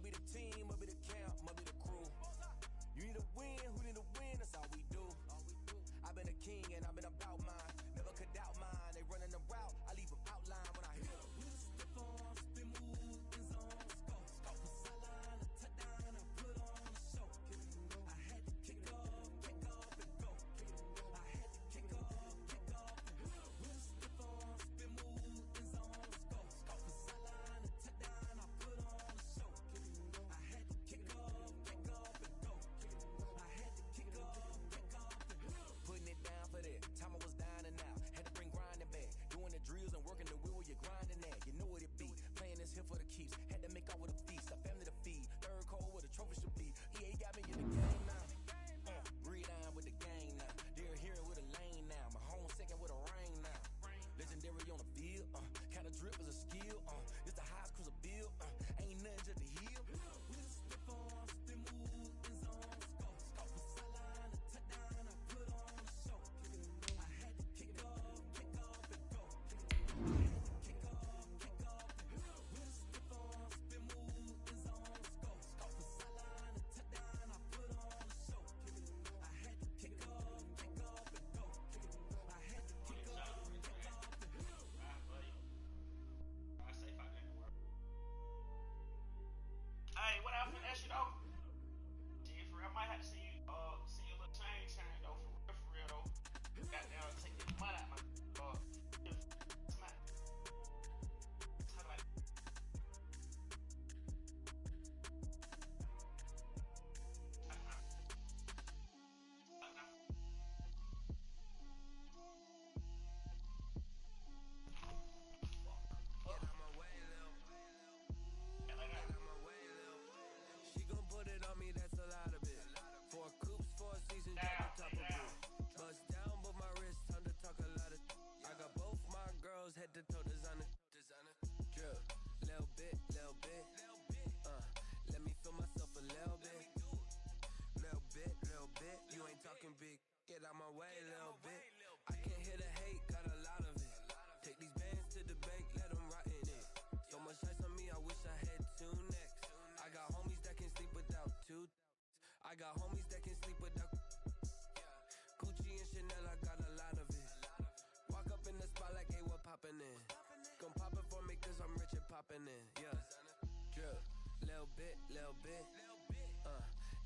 Must be the team, must be the camp, must be the crew. You need a win, who need a win, that's all we do. I've been a king and I've been about mine. Never could doubt mine. They running the route, I leave them outline when I hear Step on, spin move, in zone, scope. Sideline, a touchdown, I put on a show. I had to kick off and go. I had to kick off and go. Step on, spin move, in zone, scope. Sideline, a touchdown, I put on a show. I had to kick off and go. I had to kick off and go. Putting it down for that. Time I was dying and out. Had to bring grinding back. Doing the drills and working the wheel where you're grinding at. You know what it be. Playing this here for the keeps. Had to make out with a feast. A family to feed. Third cold where the trophy should be. EA got me in the game now. Breathe on with the gang now. They're hearing with a lane now. My home second with a rain now. Legendary on the field. Kind of drip is a skill. It's the highest cruiser bill. Ain't nothing just to heal. Step on, spin move, in zone, scope. Sideline, a touchdown, I put on a show. I had to kick off and go. I had to kick off and go. Step on, spin move, in zone, scope. Sideline, a touchdown, I put on a show. I had to kick off and go. I had to kick off and go. Hey, what happened to that shit though? Shit, for real, I might have to see you, see your little change though, for real though. Goddamn, take this money out my, She gon' put it on me, that's a lot of it. 4 coops, 4 seasons, drop the top of it. Bust down, but my wrist, time to talk a lot of. I got both my girls head to toe designer. Drip, little bit. Let me feel myself a little bit. Little bit. You ain't talking big. Get out my way, little bit. I can't hear the hate, got a lot of it. Take these bands to the bank, let them rot in it. So much ice on me, I wish I had 2 necks. I got homies that can sleep without 2. I got homies that can sleep without Gucci and Chanel, I got a lot of it. Walk up in the spot like, hey, what poppin' in? Gon' pop it for me cause I'm rich and poppin' in. Yeah, drip, little bit.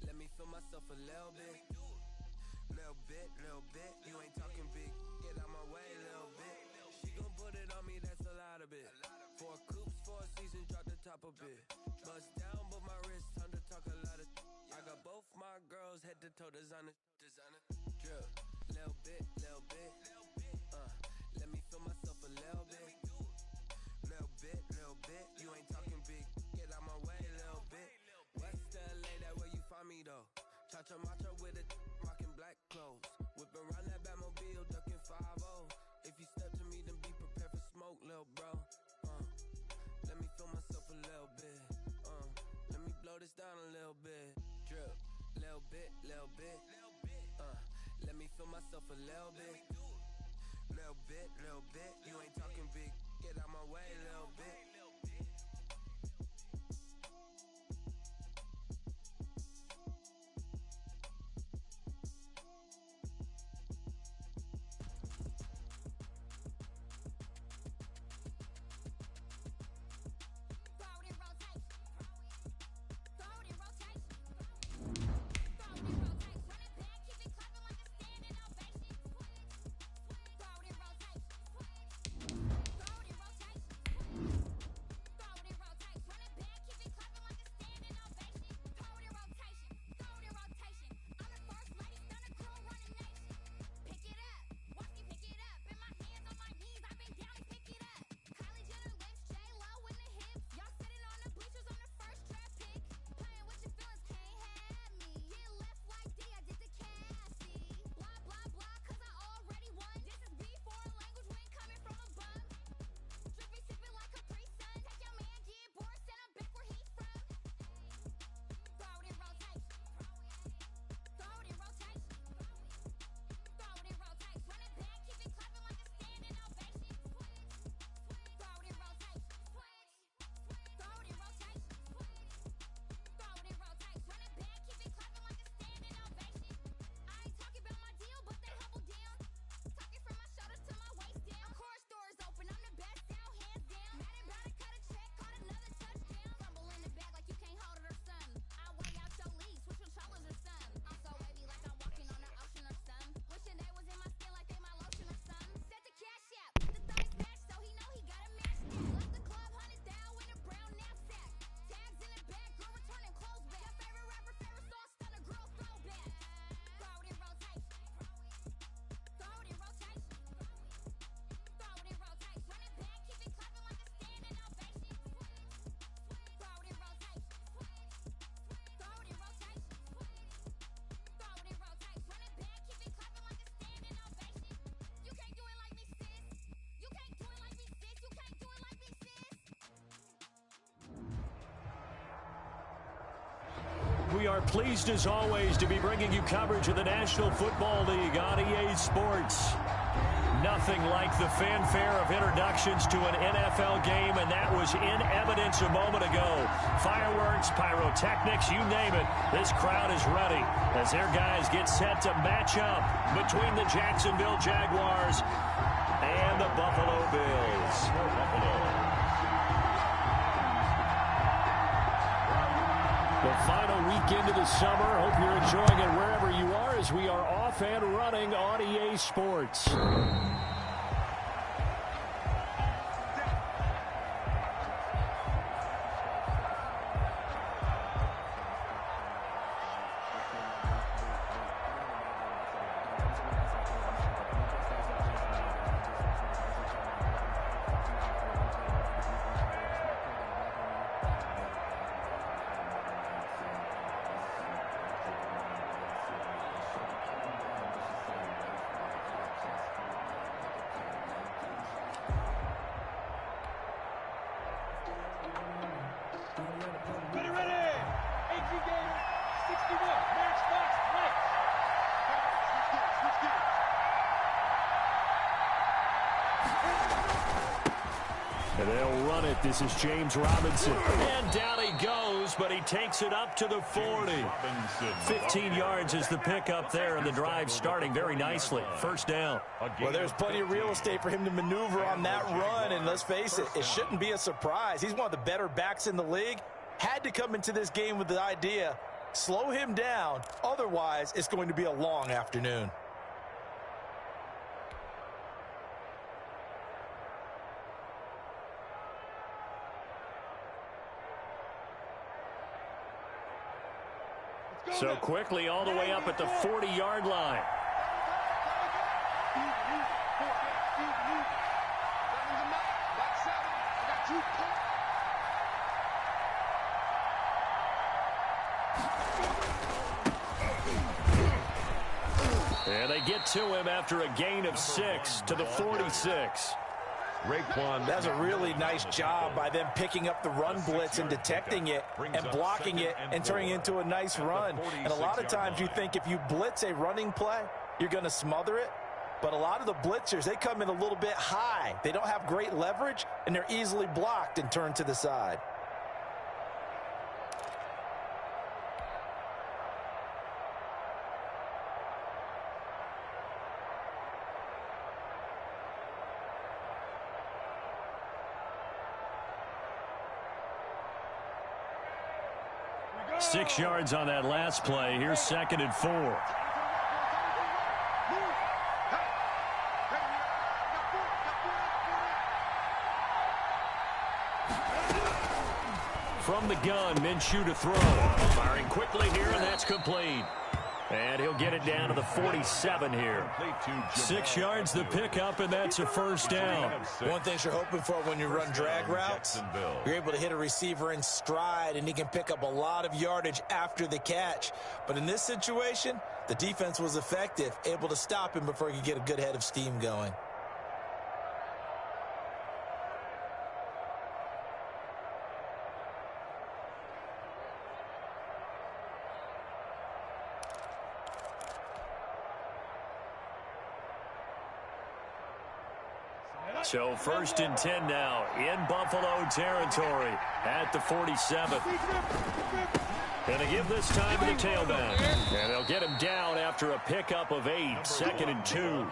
Let me feel myself a little bit. Little bit. You ain't talking big. Get out my way, little bit. She gon' put it on me, that's a lot of it. 4 coops, 4 seasons, drop the top a bit. Bust down, but my wrist, time to talk a lot of. I got both my girls head to toe designer. Drip, little bit. Let me feel myself a little bit. Little bit. You ain't talking big. Get out my way, little bit. West LA, that where you find me though. Cha-cha macha with it, rockin' black clothes. Whippin' around that Batmobile, duckin' 5-0. If you step to me, then be prepared for smoke, lil' bro. Let me feel myself a little bit. Let me blow this down a little bit. Drip, little bit. Let me feel myself a little bit. Little bit. You ain't talking big. Get out my way, little bit. we are pleased as always to be bringing you coverage of the National Football League on EA Sports. Nothing like the fanfare of introductions to an NFL game, and that was in evidence a moment ago. Fireworks, pyrotechnics, you name it. This crowd is ready as their guys get set to match up between the Jacksonville Jaguars and the Buffalo Bills. The final weekend of the summer. Hope you're enjoying it wherever you are as we are off and running on EA Sports. And they'll run it. This is James Robinson. And down he goes, but he takes it up to the 40. 15 yards is the pickup there, and the drive starting very nicely. First down. Well, there's plenty of real estate for him to maneuver on that run, and let's face it, it shouldn't be a surprise. He's one of the better backs in the league. Had to come into this game with the idea, slow him down, otherwise it's going to be a long afternoon. So quickly all the way up at the 40-yard line. And they get to him after a gain of 6 to the 46. That's a really nice job by them picking up the run blitz and detecting it and blocking it and turning it into a nice run. And a lot of times you think if you blitz a running play, you're going to smother it. But a lot of the blitzers, they come in a little bit high. They don't have great leverage, and they're easily blocked and turned to the side. Six yards on that last play. Here's 2nd and 4. From the gun, Minshew to throw. Firing quickly here, and that's complete. And he'll get it down to the 47 here. 6 yards the pickup, and that's a first down. One thing you're hoping for when you run drag routes, you're able to hit a receiver in stride, and he can pick up a lot of yardage after the catch. But in this situation, the defense was effective, able to stop him before he could get a good head of steam going. So 1st and 10 now in Buffalo territory at the 47. And they give this time to the tailback. And they'll get him down after a pickup of 8, 2nd and 2.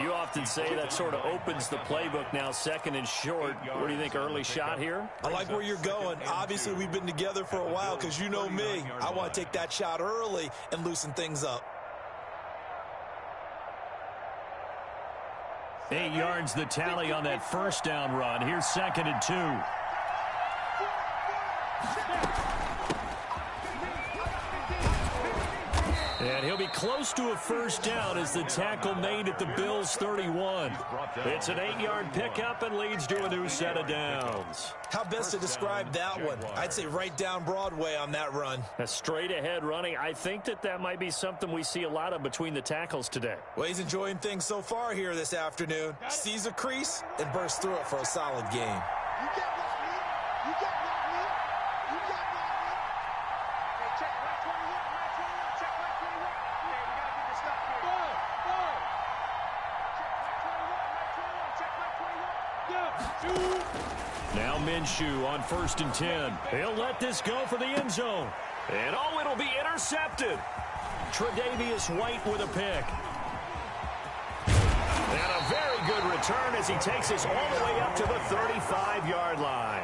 You often say that sort of opens the playbook now, 2nd and short. What do you think, early shot here? I like where you're going. Obviously, we've been together for a while because you know me. I want to take that shot early and loosen things up. 8 yards the tally on that first down run. Here's 2nd and 2. And he'll be close to a first down as the tackle made at the Bills' 31. It's an 8-yard pickup and leads to a new set of downs. How best to describe that one? I'd say right down Broadway on that run. A straight-ahead running. I think that might be something we see a lot of between the tackles today. Well, he's enjoying things so far here this afternoon. Sees a crease and bursts through it for a solid game. Now Minshew on 1st and 10. He'll let this go for the end zone. And oh, it'll be intercepted. Tre'Davious White with a pick. And a very good return as he takes us all the way up to the 35-yard line.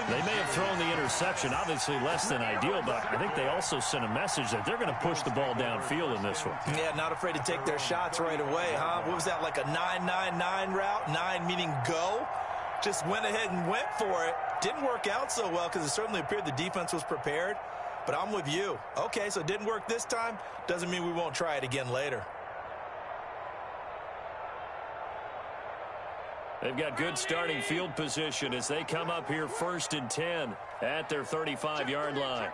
They may have thrown the interception, obviously less than ideal, but I think they also sent a message that they're going to push the ball downfield in this one. Yeah, not afraid to take their shots right away, huh? What was that, like a 9-9-9 route? 9 meaning go? Just went ahead and went for it. Didn't work out so well because it certainly appeared the defense was prepared. But I'm with you. Okay, so it didn't work this time. Doesn't mean we won't try it again later. They've got good starting field position as they come up here 1st and 10 at their 35-yard line.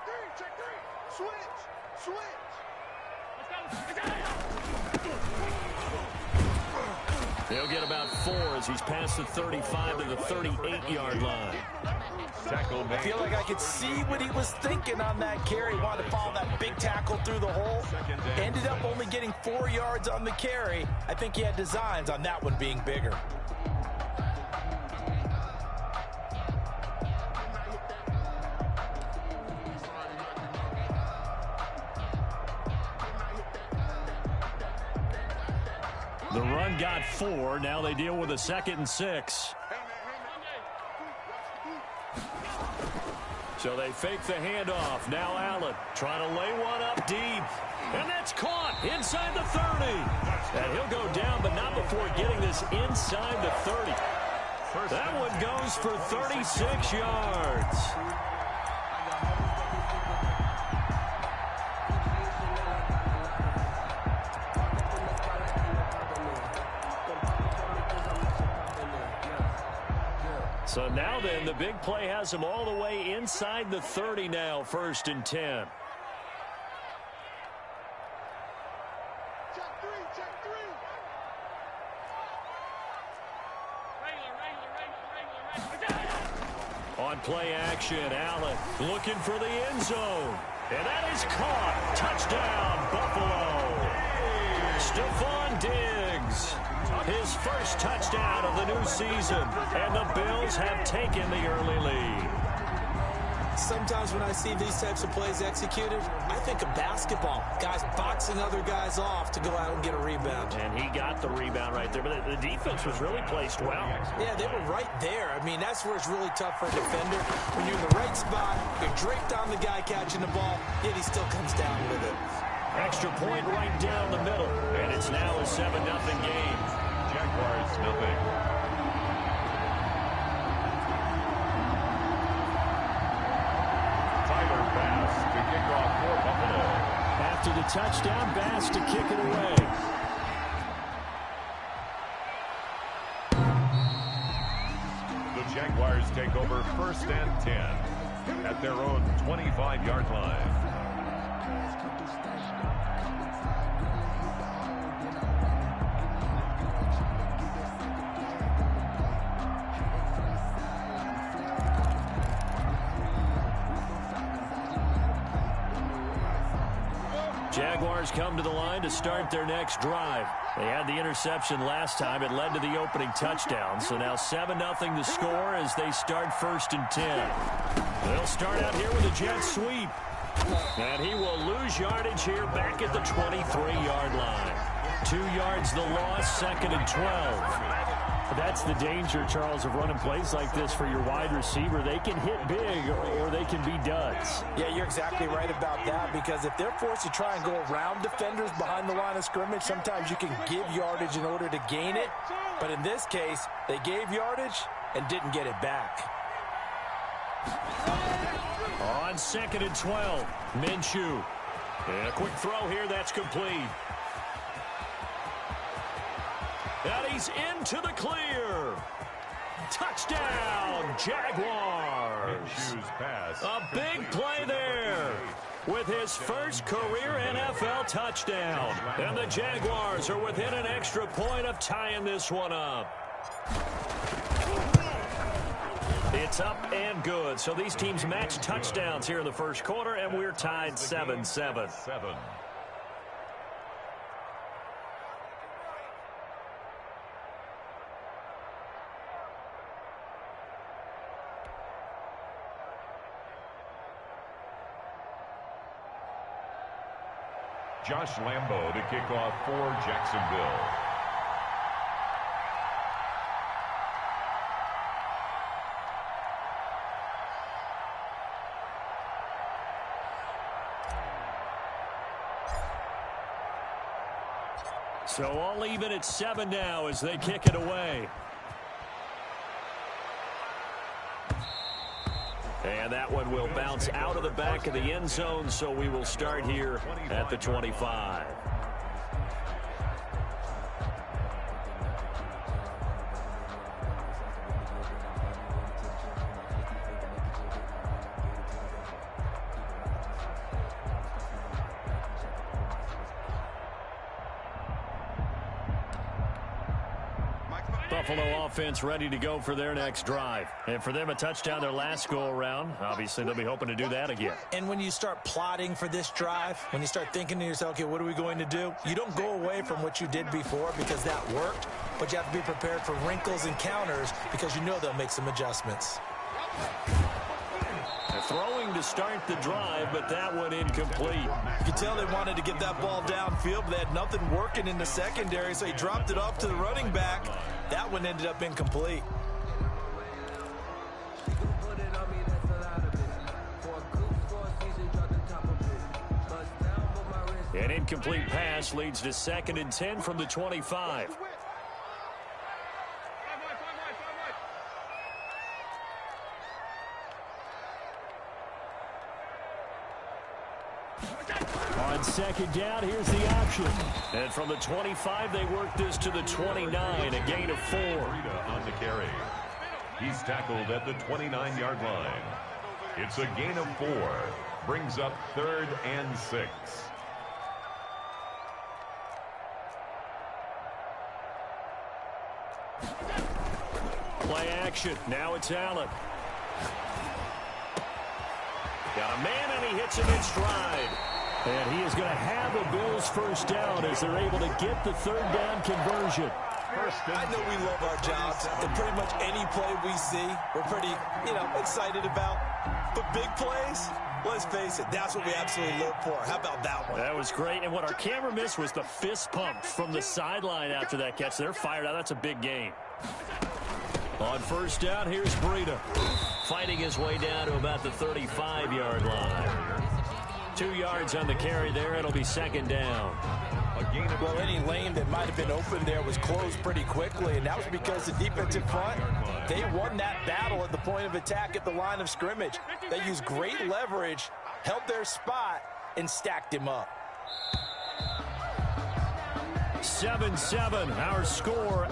He'll get about 4 as he's past the 35 to the 38-yard line. I feel like I could see what he was thinking on that carry. Wanted to follow that big tackle through the hole. Ended up only getting 4 yards on the carry. I think he had designs on that one being bigger. The run got 4. Now they deal with a 2nd and 6. So they fake the handoff. Now Allen trying to lay one up deep. And that's caught inside the 30. And he'll go down, but not before getting this inside the 30. That one goes for 36 yards. So now then, the big play has him all the way inside the 30 now, 1st and 10. On play action, Allen looking for the end zone. And that is caught. Touchdown, Buffalo. Stephon Diggs. His first touchdown of the new season, and the Bills have taken the early lead. Sometimes when I see these types of plays executed, I think of basketball. Guys boxing other guys off to go out and get a rebound. And he got the rebound right there, but the defense was really placed well. Yeah, they were right there. I mean, that's where it's really tough for a defender. When you're in the right spot, you're draped on the guy catching the ball, yet he still comes down with it. Extra point right down the middle, and it's now a 7-0 game. Jaguars, nothing. Tyler Bass to kick off for Buffalo. After the touchdown, Bass to kick it away. The Jaguars take over 1st and 10 at their own 25-yard line. Jaguars come to the line to start their next drive. They had the interception last time. It led to the opening touchdown. So now 7-0 the score as they start 1st and 10. They'll start out here with a jet sweep. And he will lose yardage here back at the 23-yard line. 2 yards the loss, 2nd and 12. That's the danger, Charles, of running plays like this for your wide receiver. They can hit big or they can be duds. Yeah, you're exactly right about that, because if they're forced to try and go around defenders behind the line of scrimmage, sometimes you can give yardage in order to gain it. But in this case, they gave yardage and didn't get it back. On 2nd and 12, Minshew. And a quick throw here, that's complete. And he's into the clear. Touchdown, Jaguars. Minshew's pass. A big play there with his first career NFL touchdown. And the Jaguars are within an extra point of tying this one up. It's up and good. So these teams match touchdowns here in the first quarter, and we're tied 7-7. Josh Lambo to kick off for Jacksonville. So all even at 7 now as they kick it away. And that one will bounce out of the back of the end zone, so we will start here at the 25. Buffalo offense ready to go for their next drive. And for them, a touchdown their last go-around. Obviously, they'll be hoping to do that again. And when you start plotting for this drive, when you start thinking to yourself, okay, what are we going to do? You don't go away from what you did before because that worked, but you have to be prepared for wrinkles and counters because you know they'll make some adjustments. Throwing to start the drive, but that one incomplete. You could tell they wanted to get that ball downfield, but they had nothing working in the secondary, so he dropped it off to the running back. That one ended up incomplete. An incomplete pass leads to 2nd and 10 from the 25. On 2nd down, here's the option. And from the 25, they work this to the 29, a gain of 4. On the carry. He's tackled at the 29-yard line. It's a gain of 4. Brings up 3rd and 6. Play action. Now it's Allen. Got a man, and he hits him in stride. And he is going to have a Bills first down as they're able to get the 3rd down conversion. I know we love our jobs, and pretty much any play we see, we're pretty, excited about. But big plays, let's face it, that's what we absolutely live for. How about that one? That was great, and what our camera missed was the fist pump from the sideline after that catch. They're fired out. That's a big gain. On 1st down, here's Breida. Fighting his way down to about the 35-yard line. 2 yards on the carry there. It'll be 2nd down. Well, any lane that might have been open there was closed pretty quickly, and that was because the defensive front, they won that battle at the point of attack at the line of scrimmage. They used great leverage, held their spot, and stacked him up. 7-7, our score.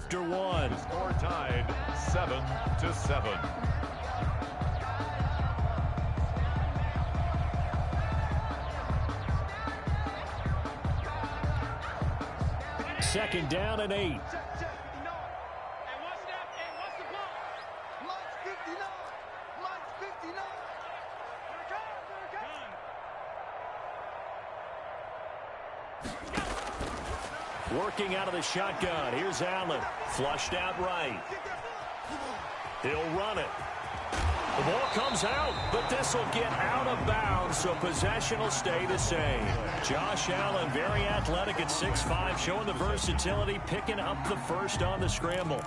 after one. The score tied 7-7. Second down and 8. Working out of the shotgun. Here's Allen. Flushed out right. He'll run it. The ball comes out, but this will get out of bounds, so possession will stay the same. Josh Allen, very athletic at 6'5", showing the versatility, picking up the first on the scramble.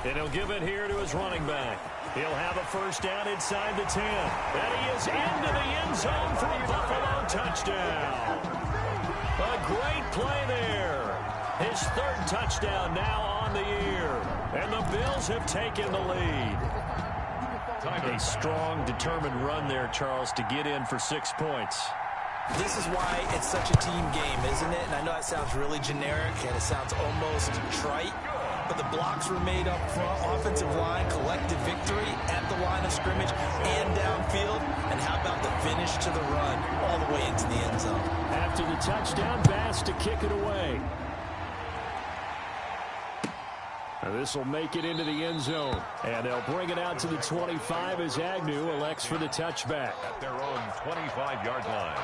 And he'll give it here to his running back. He'll have a first down inside the 10. And he is into the end zone for a Buffalo touchdown. A great play there. His third touchdown now on the year. And the Bills have taken the lead. A strong, determined run there, Charles, to get in for 6 points. This is why it's such a team game, isn't it? And I know that sounds really generic and it sounds almost trite. But the blocks were made up front, offensive line, collective victory at the line of scrimmage and downfield. And how about the finish to the run all the way into the end zone? After the touchdown, Bass to kick it away. This will make it into the end zone. And they'll bring it out to the 25 as Agnew elects for the touchback. At their own 25-yard line.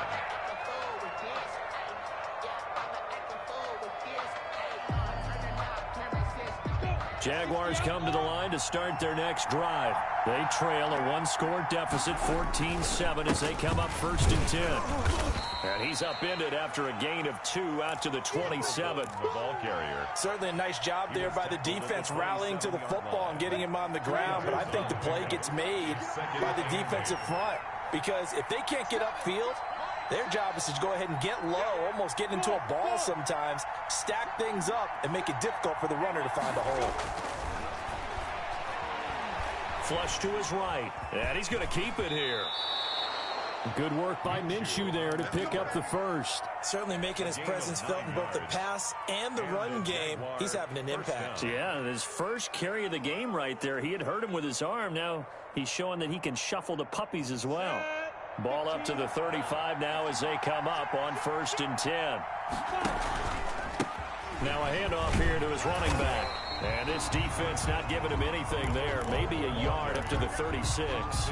Jaguars come to the line to start their next drive. They trail a one-score deficit, 14-7, as they come up 1st and 10. And he's upended after a gain of 2 out to the 27. The ball carrier. Certainly a nice job there by the defense rallying to the football and getting him on the ground. But I think the play gets made by the defensive front. Because if they can't get upfield, their job is to go ahead and get low, almost get into a ball sometimes, stack things up, and make it difficult for the runner to find a hole. Flush to his right, and he's going to keep it here. Good work by Minshew there to pick up the first. Certainly making his presence felt in both the pass and the run game. He's having an impact. Yeah, his first carry of the game right there. He had hurt him with his arm. Now he's showing that he can shuffle the puppies as well. Ball up to the 35 now as they come up on 1st and 10. Now a handoff here to his running back. And this defense not giving him anything there. Maybe a yard up to the 36.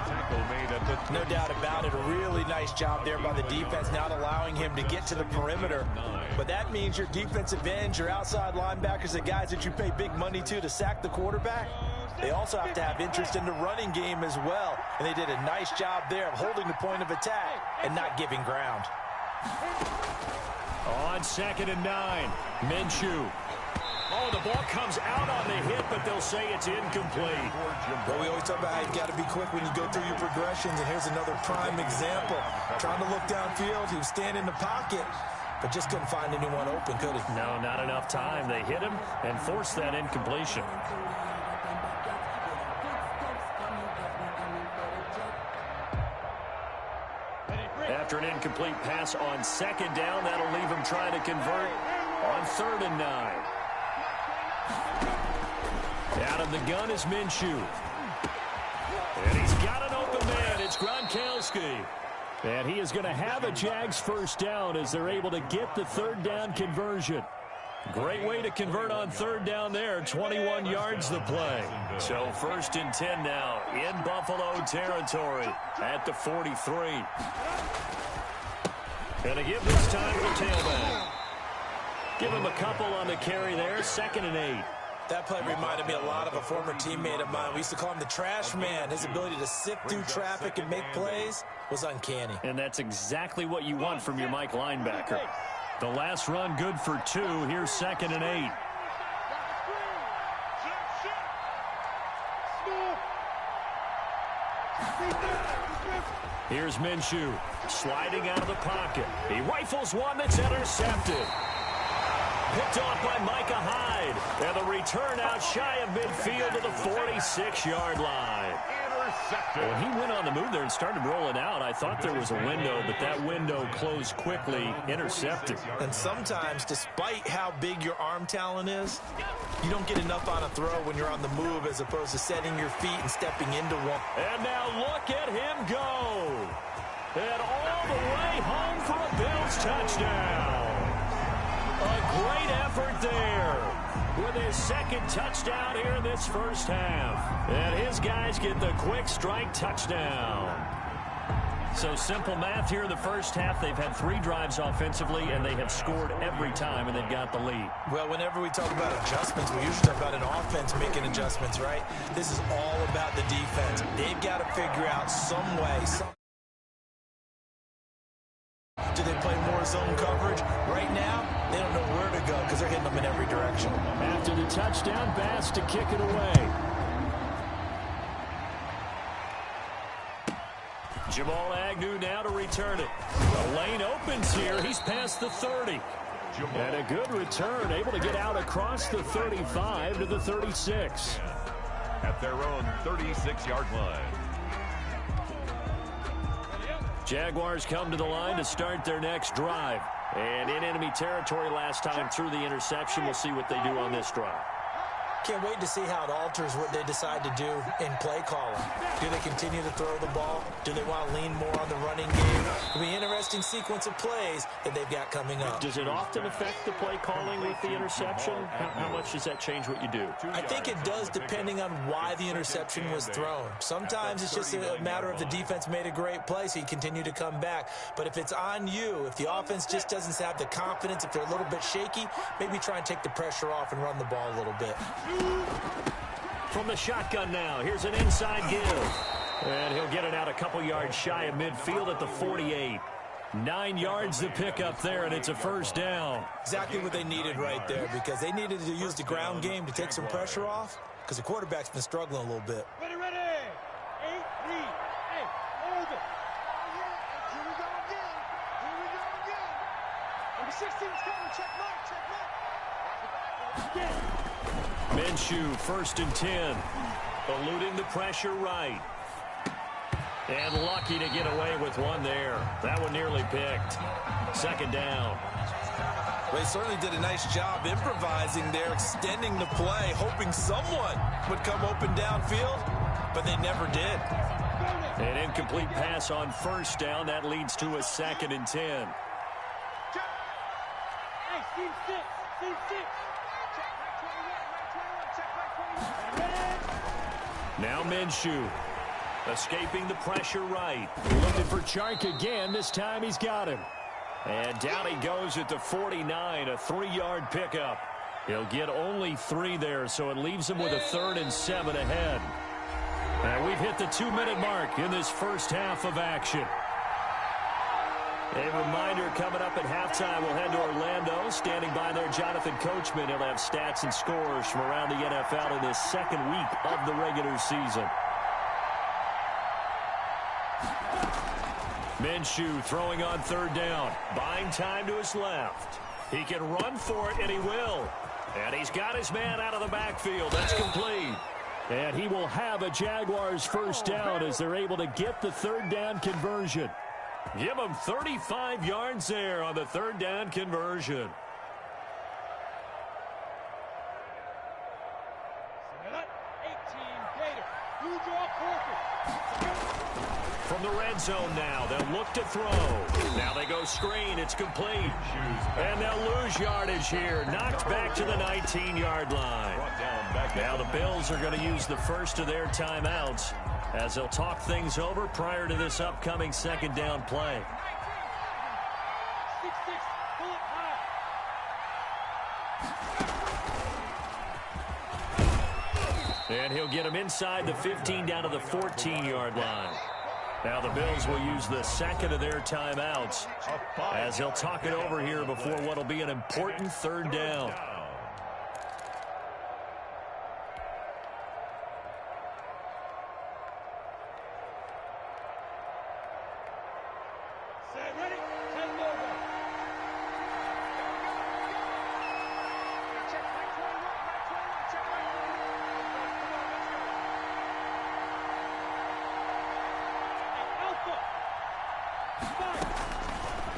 No doubt about it. A really nice job there by the defense, not allowing him to get to the perimeter. But that means your defensive ends, your outside linebackers, the guys that you pay big money to sack the quarterback, they also have to have interest in the running game as well. And they did a nice job there of holding the point of attack and not giving ground. On 2nd and 9, Minshew. Oh, the ball comes out on the hit, but they'll say it's incomplete. Well, we always talk about how you got to be quick when you go through your progressions, and here's another prime example. Trying to look downfield, he was standing in the pocket, but just couldn't find anyone open, could he? No, not enough time. They hit him and forced that incompletion. After an incomplete pass on 2nd down, that'll leave him trying to convert on 3rd and 9. Out of the gun is Minshew. And he's got an open man. It's Gronkowski. And he is going to have a Jags first down as they're able to get the 3rd down conversion. Great way to convert on 3rd down there. 21 yards the play. So 1st and 10 now in Buffalo territory at the 43. And to give this time to the tailback. Give him a couple on the carry there. 2nd and 8. That play reminded me a lot of a former teammate of mine. We used to call him the trash man. His ability to sift through traffic and make plays was uncanny. And that's exactly what you want from your Mike linebacker. The last run good for 2. Here's 2nd and 8. Here's Minshew sliding out of the pocket. He rifles one that's intercepted. Picked off by Micah Hyde. And the return out shy of midfield to the 46-yard line. When he went on the move there and started rolling out, I thought there was a window, but that window closed quickly, intercepted. And sometimes, despite how big your arm talent is, you don't get enough on a throw when you're on the move as opposed to setting your feet and stepping into one. And now look at him go. And all the way home for a Bills touchdown. A great effort there with his second touchdown here in this first half. And his guys get the quick strike touchdown. So simple math here in the first half. They've had 3 drives offensively, and they have scored every time, and they've got the lead. Well, whenever we talk about adjustments, we usually talk about an offense making adjustments, right? This is all about the defense. They've got to figure out some way. Do they play more zone coverage? Right now, they don't know where to go because they're hitting them in every direction. After the touchdown, Bass to kick it away. Jamal Agnew now to return it. The lane opens here. He's past the 30. And a good return, able to get out across the 35 to the 36. At their own 36-yard line. Jaguars come to the line to start their next drive. And in enemy territory last time through the interception. We'll see what they do on this drive. Can't wait to see how it alters what they decide to do in play calling. Do they continue to throw the ball? Do they want to lean more on the running game? It'll be an interesting sequence of plays that they've got coming up. Does it often affect the play calling with the interception? How much does that change what you do? I think it does depending on why the interception was thrown. Sometimes it's just a matter of the defense made a great play, so you continue to come back. But if it's on you, if the offense just doesn't have the confidence, if they're a little bit shaky, maybe try and take the pressure off and run the ball a little bit. From the shotgun now, here's an inside give. And he'll get it out a couple yards shy of midfield at the 48. 9 yards to pick up there, and it's a first down. Exactly what they needed right there, because they needed to use the ground game to take some pressure off, because the quarterback's been struggling a little bit. Ready, ready. 8, read. Hey, hold it. Here we go again. Here we go again. Number 16's coming. Check mark. Again. Minshew, 1st and 10. Eluding the pressure right. And lucky to get away with one there. That one nearly picked. 2nd down. They certainly did a nice job improvising there, extending the play, hoping someone would come open downfield, but they never did. An incomplete pass on 1st down. That leads to a 2nd and 10. Hey, team 6. Team 6. Now Minshew, escaping the pressure right. Looking for Chark again. This time he's got him. And down he goes at the 49, a 3-yard pickup. He'll get only 3 there, so it leaves him with a 3rd and 7 ahead. And we've hit the 2-minute mark in this first half of action. A reminder, coming up at halftime, we'll head to Orlando. Standing by there, Jonathan Coachman. He'll have stats and scores from around the NFL in this 2nd week of the regular season. Minshew throwing on 3rd down. Buying time to his left. He can run for it, and he will. And he's got his man out of the backfield. That's complete. And he will have a Jaguars first down as they're able to get the 3rd down conversion. Give him 35 yards there on the 3rd down conversion. From the red zone now, they'll look to throw. Now they go screen. It's complete. And they'll lose yardage here. Knocked back to the 19-yard line. Now the Bills are going to use the first of their timeouts as they'll talk things over prior to this upcoming 2nd down play. And he'll get him inside the 15 down to the 14-yard line. Now the Bills will use the 2nd of their timeouts as they'll talk it over here before what will be an important 3rd down.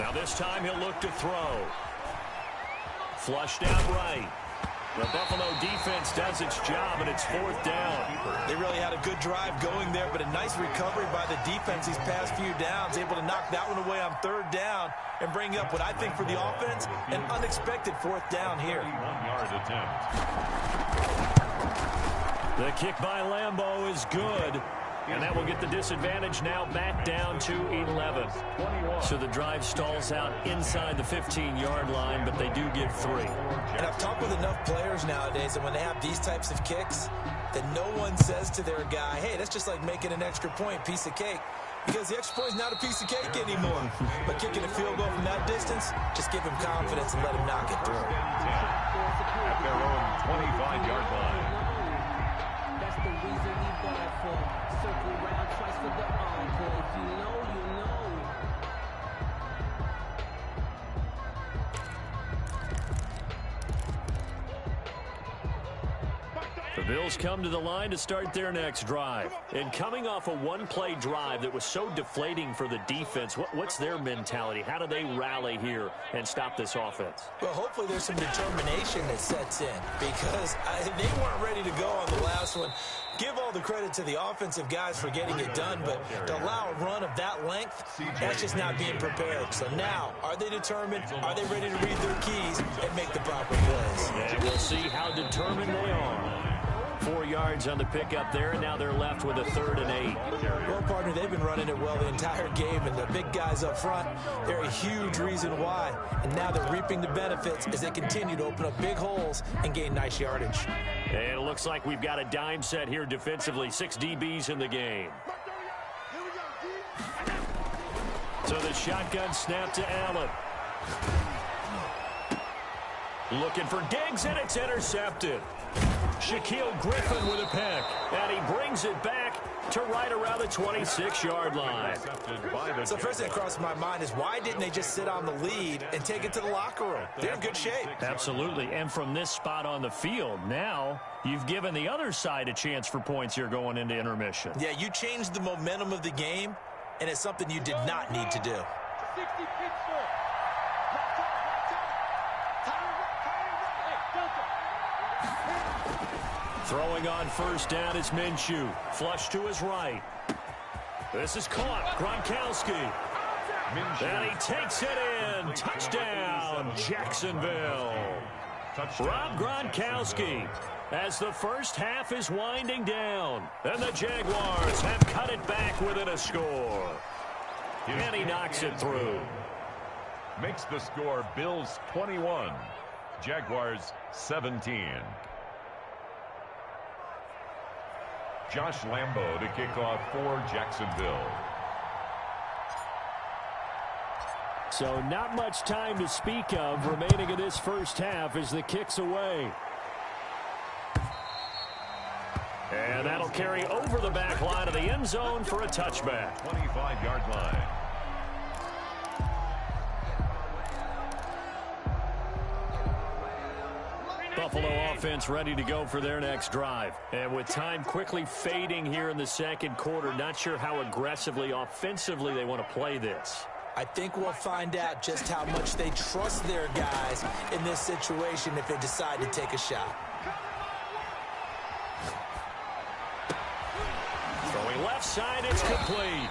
Now this time he'll look to throw. Flushed out right. The Buffalo defense does its job, and it's 4th down. They really had a good drive going there, but a nice recovery by the defense these past few downs, able to knock that one away on 3rd down and bring up what I think for the offense, an unexpected 4th down here. 1-yard attempt. The kick by Lambeau is good. And that will get the disadvantage now back down to 11. So the drive stalls out inside the 15-yard line, but they do get 3. And I've talked with enough players nowadays that when they have these types of kicks, that no one says to their guy, hey, that's just like making an extra point, piece of cake. Because the extra point is not a piece of cake anymore. But kicking a field goal from that distance, just give him confidence and let him knock it through. At their own 25-yard line. That's the reason we bought for. Circle round twice for the encore. If you know, you know. The Bills come to the line to start their next drive. And coming off a one-play drive that was so deflating for the defense, what's their mentality? How do they rally here and stop this offense? Well, hopefully there's some determination that sets in because they weren't ready to go on the last one. Give all the credit to the offensive guys for getting it done, but to allow a run of that length, that's just not being prepared. So now, are they determined? Are they ready to read their keys and make the proper plays? And we'll see how determined they are. 4 yards on the pickup there, and now they're left with a 3rd and 8. Well, partner, they've been running it well the entire game, and the big guys up front, they're a huge reason why. And now they're reaping the benefits as they continue to open up big holes and gain nice yardage. And it looks like we've got a dime set here defensively. 6 DBs in the game. So the shotgun snap to Allen. Looking for Diggs, and it's intercepted. Shaquille Griffin with a pick, and he brings it back to right around the 26-yard line. So first thing that crossed my mind is why didn't they just sit on the lead and take it to the locker room? They're in good shape. Absolutely, and from this spot on the field, now you've given the other side a chance for points here going into intermission. Yeah, you changed the momentum of the game, and it's something you did not need to do. 60 pitch Throwing on first down is Minshew. Flush to his right. This is caught. Gronkowski. And he takes it in. Touchdown, Jacksonville. Rob Gronkowski as the first half is winding down. And the Jaguars have cut it back within a score. And he knocks it through. Makes the score Bills 21, Jaguars 17. Josh Lambeau to kick off for Jacksonville. So not much time to speak of remaining in this first half as the kick's away. And that'll carry over the back line of the end zone for a touchback. 25-yard line. Buffalo offense ready to go for their next drive. And with time quickly fading here in the second quarter, not sure how aggressively, offensively they want to play this. I think we'll find out just how much they trust their guys in this situation if they decide to take a shot. Throwing left side, it's complete.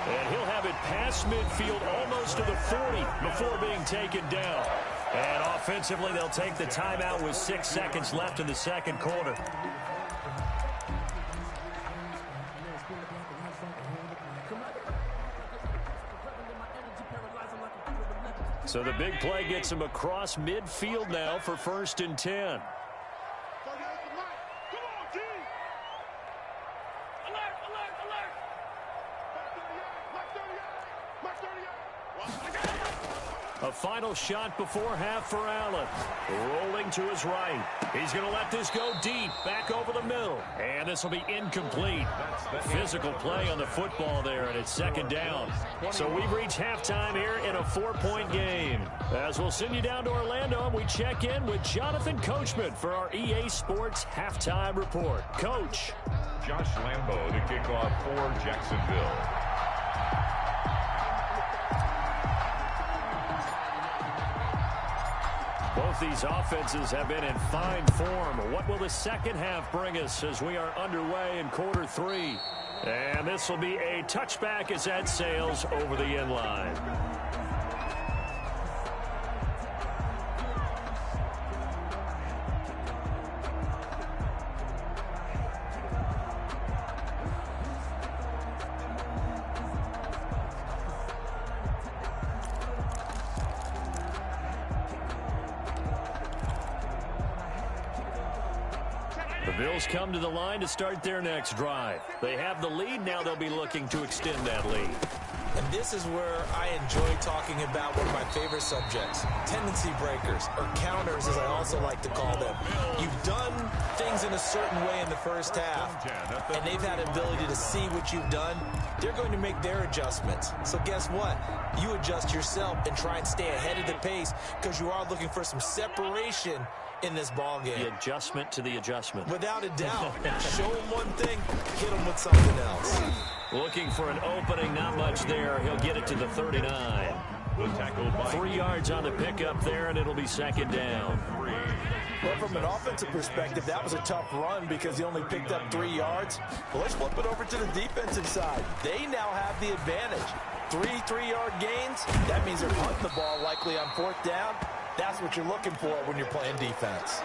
And he'll have it past midfield almost to the 40 before being taken down. And offensively, they'll take the timeout with 6 seconds left in the second quarter. So the big play gets him across midfield now for 1st and 10. A final shot before half for Allen. Rolling to his right. He's going to let this go deep, back over the middle. And this will be incomplete. Physical play on the football there, and it's 2nd down. So we've reached halftime here in a 4-point game. As we'll send you down to Orlando, and we check in with Jonathan Coachman for our EA Sports Halftime Report. Coach. Josh Lambeau to kick off for Jacksonville. Both these offenses have been in fine form. What will the second half bring us as we are underway in quarter 3? And this will be a touchback as that sails over the end line. Bills come to the line to start their next drive. They have the lead. Now they'll be looking to extend that lead. And this is where I enjoy talking about one of my favorite subjects, tendency breakers, or counters as I also like to call them. You've done things in a certain way in the first half, and they've had ability to see what you've done. They're going to make their adjustments. So guess what? You adjust yourself and try and stay ahead of the pace because you are looking for some separation in this ball game. The adjustment to the adjustment. Without a doubt. Show them one thing, hit them with something else. Looking for an opening, not much there. He'll get it to the 39. 3 yards on the pickup there, and it'll be second down. Well, from an offensive perspective, that was a tough run because he only picked up 3 yards. Well, let's flip it over to the defensive side. They now have the advantage. 3-3-yard gains. That means they're punting the ball likely on 4th down. That's what you're looking for when you're playing defense.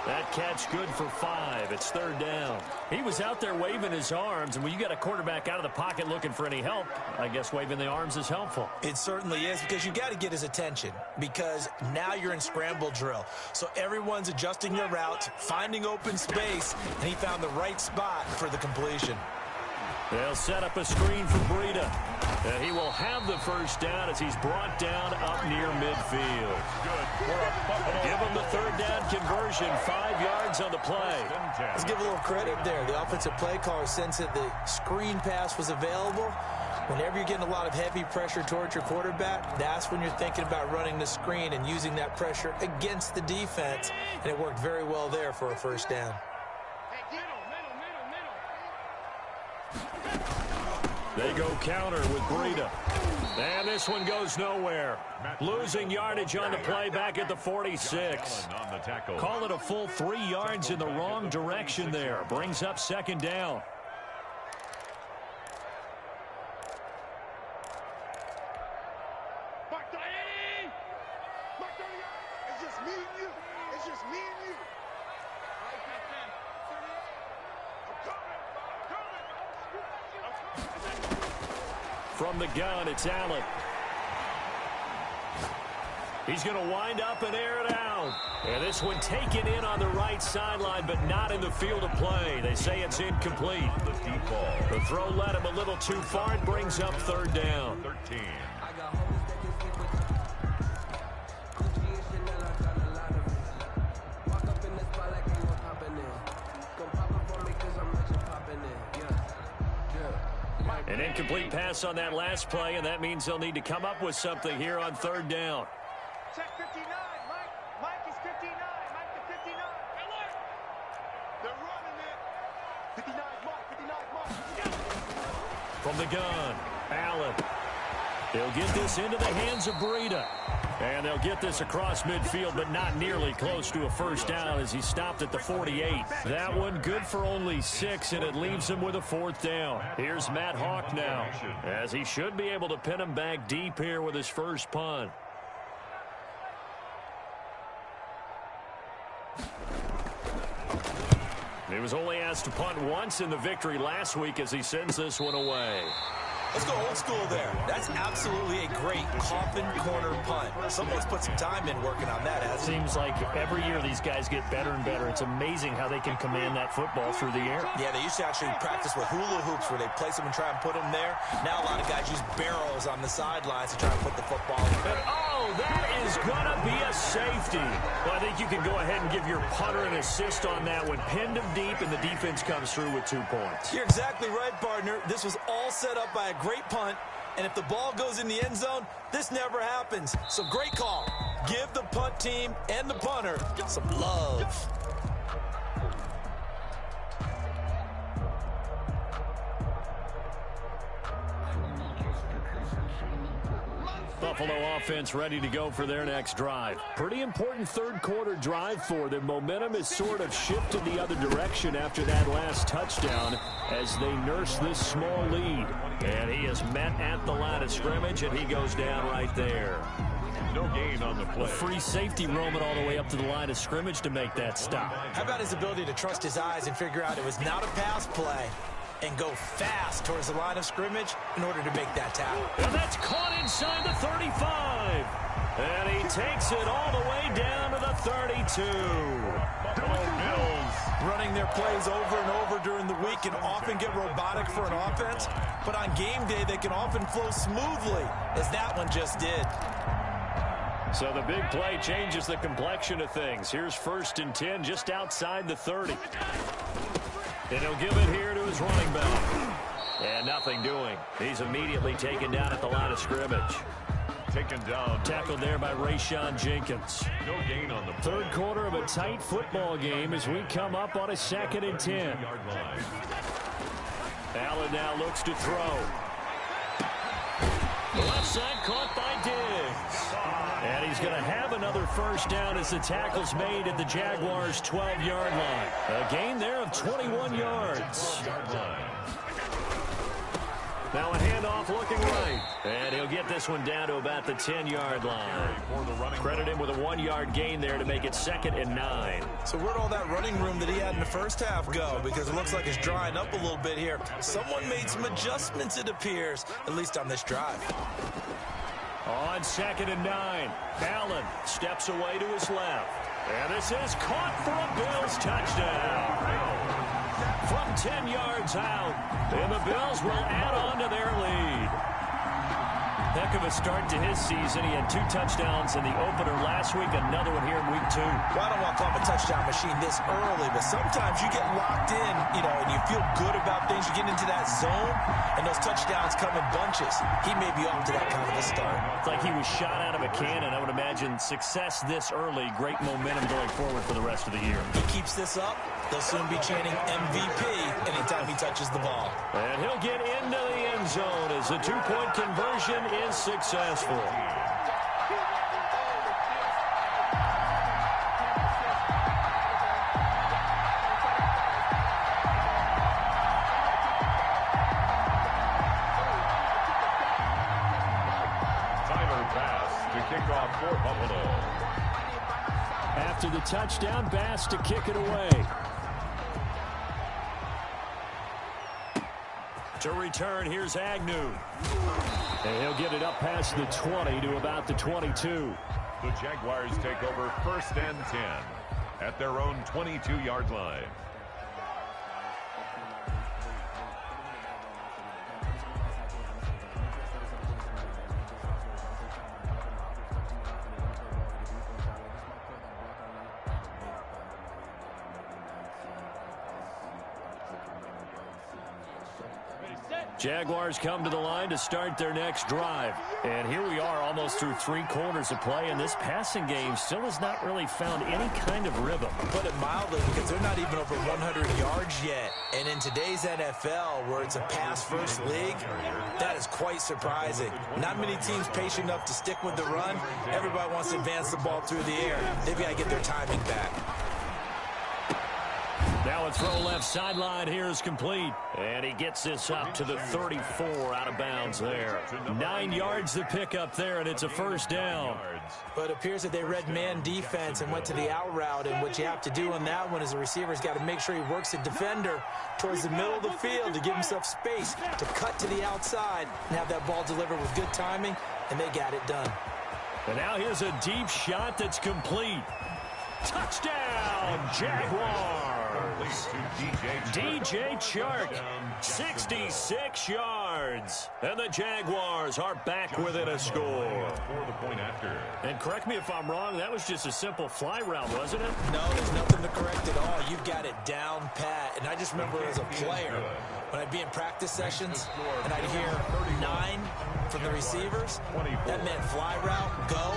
That catch good for 5. It's 3rd down. He was out there waving his arms, and when you got a quarterback out of the pocket looking for any help, I guess waving the arms is helpful. It certainly is because you got to get his attention because now you're in scramble drill. So everyone's adjusting their routes, finding open space, and he found the right spot for the completion. They'll set up a screen for Breida. He will have the first down as he's brought down up near midfield. Give him the 3rd down conversion, 5 yards on the play. Let's give a little credit there. The offensive play caller sensed that the screen pass was available. Whenever you're getting a lot of heavy pressure towards your quarterback, that's when you're thinking about running the screen and using that pressure against the defense. And it worked very well there for a first down. They go counter with Breida. And this one goes nowhere. Losing yardage on the play back at the 46. Call it a full 3 yards in the wrong direction there. Brings up second down. It's just me and you. It's just me and you. From the gun, it's Allen. He's going to wind up and air it out. And this one taken in on the right sideline, but not in the field of play. They say it's incomplete. The throw led him a little too far. It brings up 3rd down. 13. An incomplete pass on that last play, and that means they'll need to come up with something here on 3rd down. Check 59, Mike. Mike is 59. Mike to 59. They're running it. 59, Mike. 59, Mike. From the gun, Allen. They'll get this into the hands of Breida. And they'll get this across midfield, but not nearly close to a first down as he stopped at the 48. That one good for only 6, and it leaves him with a 4th down. Here's Matt Hawk now, as he should be able to pin him back deep here with his first punt. He was only asked to punt once in the victory last week as he sends this one away. Let's go old school there. That's absolutely a great coffin corner punt. Someone's put some time in working on that. It seems like every year these guys get better and better. It's amazing how they can command that football through the air. Yeah, they used to actually practice with hula hoops where they place them and try and put them there. Now a lot of guys use barrels on the sidelines to try and put the football in there. Oh, that is going to be a safety. Well, I think you can go ahead and give your punter an assist on that one. Pinned him deep, and the defense comes through with 2 points. You're exactly right, partner. This was all set up by a great punt, and if the ball goes in the end zone, this never happens. So great call. Give the punt team and the punter some love. Buffalo offense ready to go for their next drive. Pretty important third-quarter drive for them. Momentum has sort of shifted the other direction after that last touchdown as they nurse this small lead. And he is met at the line of scrimmage, and he goes down right there. No gain on the play. A free safety roaming all the way up to the line of scrimmage to make that stop. How about his ability to trust his eyes and figure out it was not a pass play and go fast towards the line of scrimmage in order to make that tackle. And that's caught inside the 35. And he takes it all the way down to the 32. Buffalo Bills running their plays over and over during the week can often get robotic for an offense, but on game day they can often flow smoothly, as that one just did. So the big play changes the complexion of things. Here's 1st and 10 just outside the 30. And he'll give it here to his running back. And nothing doing. He's immediately taken down at the line of scrimmage. taken down. Tackled there by Rayshon Jenkins. No gain on the play. Third quarter of a tight football game as we come up on a 2nd and 10. Allen now looks to throw. Left side caught by Diggs. And he's going to have another first down as the tackle's made at the Jaguars' 12-yard line. A gain there of 21 yards. Now a handoff looking right. And he'll get this one down to about the 10-yard line. Credit him with a 1-yard gain there to make it 2nd and 9. So where'd all that running room that he had in the first half go? Because it looks like it's drying up a little bit here. Someone made some adjustments, it appears, at least on this drive. On 2nd and 9, Allen steps away to his left. And this is caught for a Bills touchdown. From 10 yards out, and the Bills will add on to their lead. Heck of a start to his season. He had 2 touchdowns in the opener last week, another one here in week 2. Well, I don't want to call him a touchdown machine this early, but sometimes you get locked in, and you feel good about things. You get into that zone, and those touchdowns come in bunches. He may be off to that kind of a start. It's like he was shot out of a cannon. I would imagine success this early, great momentum going forward for the rest of the year. He keeps this up, they'll soon be chanting MVP anytime he touches the ball. And he'll get into the end zone as the 2-point conversion is successful. For Buffalo. After the touchdown, Bass to kick it away. To return, here's Agnew. And he'll get it up past the 20 to about the 22. The Jaguars take over 1st and 10 at their own 22-yard line. Jaguars come to the line to start their next drive. And here we are almost through 3 quarters of play, and this passing game still has not really found any kind of rhythm. Put it mildly, because they're not even over 100 yards yet. And in today's NFL, where it's a pass-first league, that is quite surprising. Not many teams patient enough to stick with the run. Everybody wants to advance the ball through the air. They've got to get their timing back. Now a throw left sideline here is complete. And he gets this up to the 34 out of bounds there. 9 yards to pick up there, and it's a first down. But it appears that they read man defense and went to the out route, and what you have to do on that one is the receiver's got to make sure he works the defender towards the middle of the field to give himself space to cut to the outside and have that ball delivered with good timing, and they got it done. And now here's a deep shot that's complete. Touchdown, Jaguars! DJ Chark, 66 yards. And the Jaguars are back within a score. For the point after. And correct me if I'm wrong, that was just a simple fly route, wasn't it? No, there's nothing to correct at all. You've got it down pat. And I just remember as a player, when I'd be in practice sessions and I'd hear 9 from the receivers, that meant fly route, go,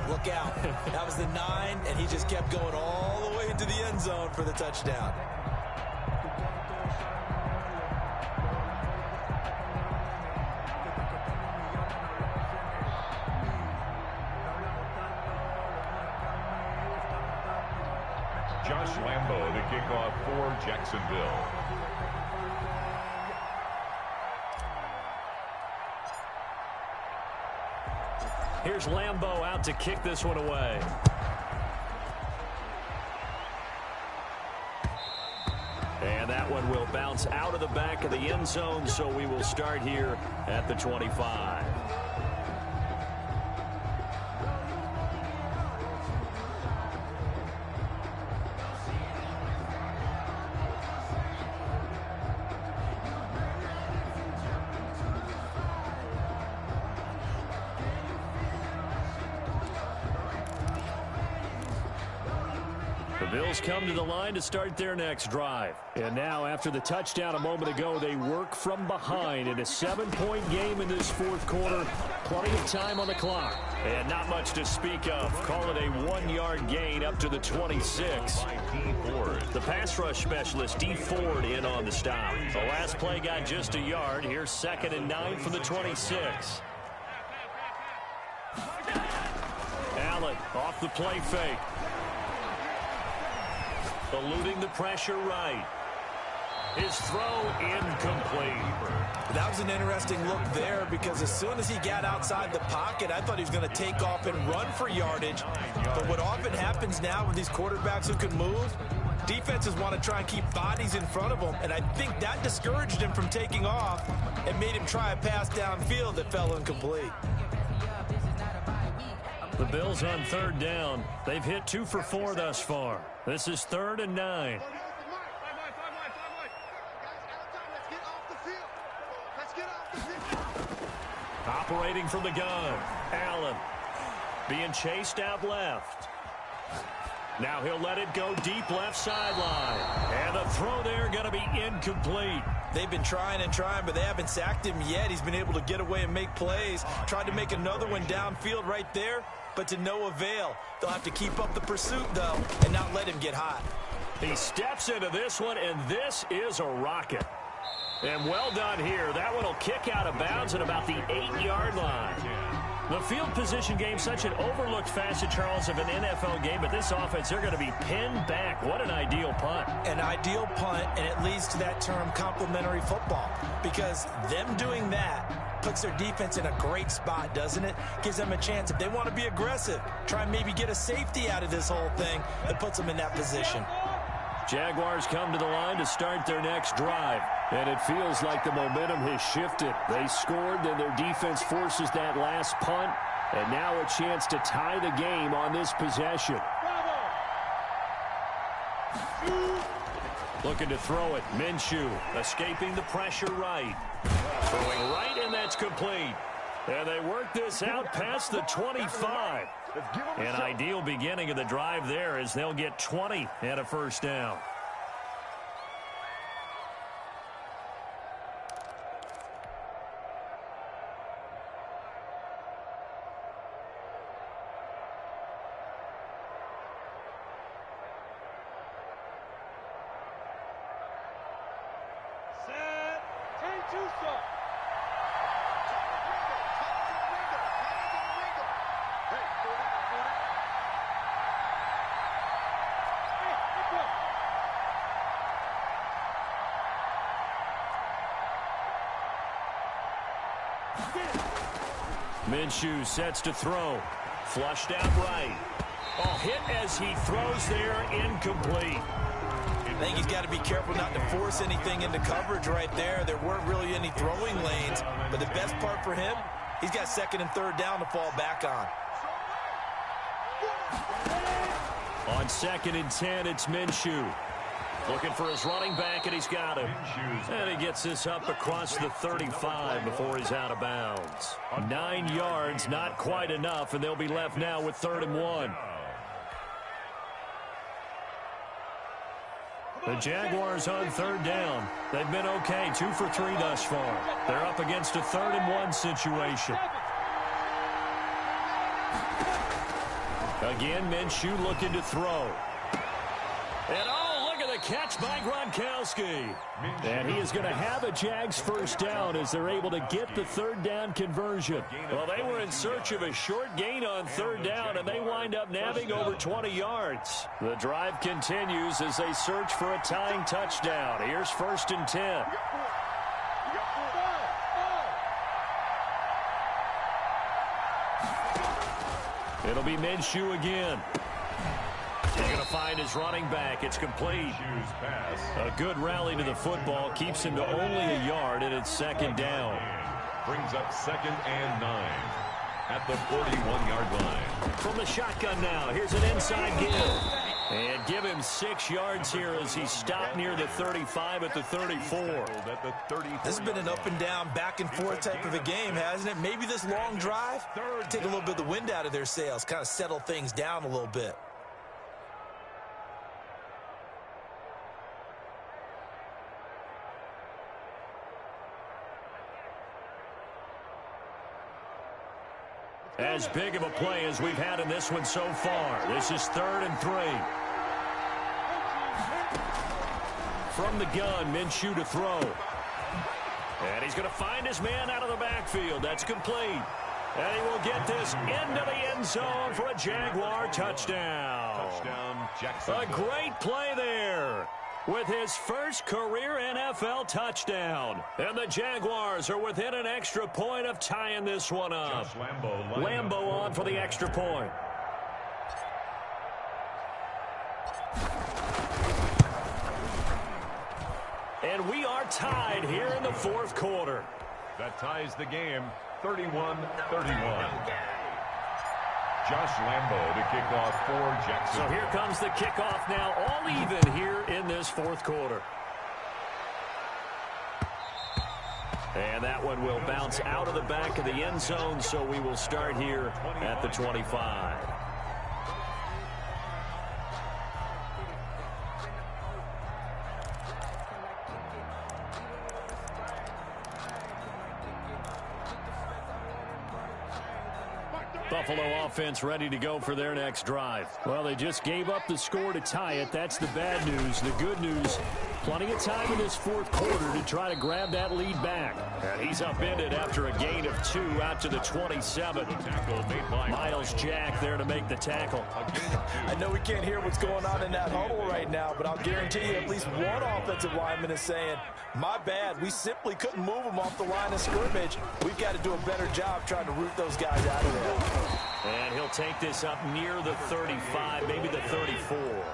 look out. That was the 9, and he just kept going all the way into the end zone for the touchdown. Josh Lambo to kick off for Jacksonville. Here's Lambo out to kick this one away. And that one will bounce out of the back of the end zone, so we will start here at the 25. Bills come to the line to start their next drive. And now, after the touchdown a moment ago, they work from behind in a 7-point game in this fourth quarter. Plenty of time on the clock. And not much to speak of. Call it a 1-yard gain up to the 26. The pass rush specialist, D. Ford, in on the stop. The last play got just a yard. Here's 2nd and 9 from the 26. Allen off the play fake. Eluding the pressure right. His throw incomplete. That was an interesting look there because as soon as he got outside the pocket, I thought he was going to take off and run for yardage. But what often happens now with these quarterbacks who can move, defenses want to try and keep bodies in front of them, and I think that discouraged him from taking off and made him try a pass downfield that fell incomplete. The Bills on 3rd down. They've hit 2 for 4 thus far. This is 3rd and 9. Operating from the gun. Allen being chased out left. Now he'll let it go deep left sideline. And the throw there going to be incomplete. They've been trying and trying, but they haven't sacked him yet. He's been able to get away and make plays. Tried to make another one downfield right there, but to no avail. They'll have to keep up the pursuit, though, and not let him get hot. He steps into this one, and this is a rocket. And well done here. That one will kick out of bounds at about the 8-yard line. The field position game, such an overlooked facet, Charles, of an NFL game, but this offense, they're going to be pinned back. What an ideal punt. An ideal punt, and it leads to that term complementary football, because them doing that puts their defense in a great spot, doesn't it? Gives them a chance, if they want to be aggressive, try and maybe get a safety out of this whole thing, that puts them in that position. Jaguars come to the line to start their next drive. And it feels like the momentum has shifted. They scored, then their defense forces that last punt. And now a chance to tie the game on this possession. Looking to throw it. Minshew escaping the pressure right. Throwing right, and that's complete. And they work this out past the 25. An ideal beginning of the drive there as they'll get 20 and a first down. Minshew sets to throw. Flushed out right. Oh, hit as he throws there, incomplete. I think he's got to be careful not to force anything into coverage right there. There weren't really any throwing lanes, but the best part for him, he's got 2nd and 3rd down to fall back on. On 2nd and 10, it's Minshew. Looking for his running back, and he's got him. And he gets this up across the 35 before he's out of bounds. 9 yards, not quite enough, and they'll be left now with 3rd and 1. The Jaguars on 3rd down. They've been okay, 2 for 3 thus far. They're up against a 3rd and 1 situation. Again, Minshew looking to throw. And oh, look at the catch by Gronkowski. And he is going to have a Jags first down as they're able to get the third down conversion. Well, they were in search of a short gain on third down, and they wind up nabbing over 20 yards. The drive continues as they search for a tying touchdown. Here's 1st and 10. It'll be Minshew again. He's going to find his running back. It's complete. A good rally to the football. Keeps him to only a yard, and it's 2nd down. Brings up 2nd and 9 at the 41-yard line. From the shotgun now, here's an inside give. And give him 6 yards here as he stopped near the 35 at the 34. This has been an up and down, back and forth type of a game, hasn't it? Maybe this long drive, take a little bit of the wind out of their sails, kind of settle things down a little bit. As big of a play as we've had in this one so far. This is 3rd and 3. From the gun, Minshew to throw. And he's going to find his man out of the backfield. That's complete. And he will get this into the end zone for a Jaguar touchdown. Touchdown, Jacksonville. A great play there with his first career NFL touchdown. And the Jaguars are within an extra point of tying this one up. Lambo on for the extra point. And we are tied here in the 4th quarter. That ties the game, 31-31. Josh Lambo to kick off for Jackson. So here comes the kickoff now, all even here in this 4th quarter. And that one will bounce out of the back of the end zone, so we will start here at the 25. Buffalo offense ready to go for their next drive. Well, they just gave up the score to tie it. That's the bad news. The good news, plenty of time in this 4th quarter to try to grab that lead back. And he's upended after a gain of 2 out to the 27. Miles Jack there to make the tackle. I know we can't hear what's going on in that huddle right now, but I'll guarantee you at least one offensive lineman is saying, my bad, we simply couldn't move them off the line of scrimmage. We've got to do a better job trying to root those guys out of there. And he'll take this up near the 35, maybe the 34.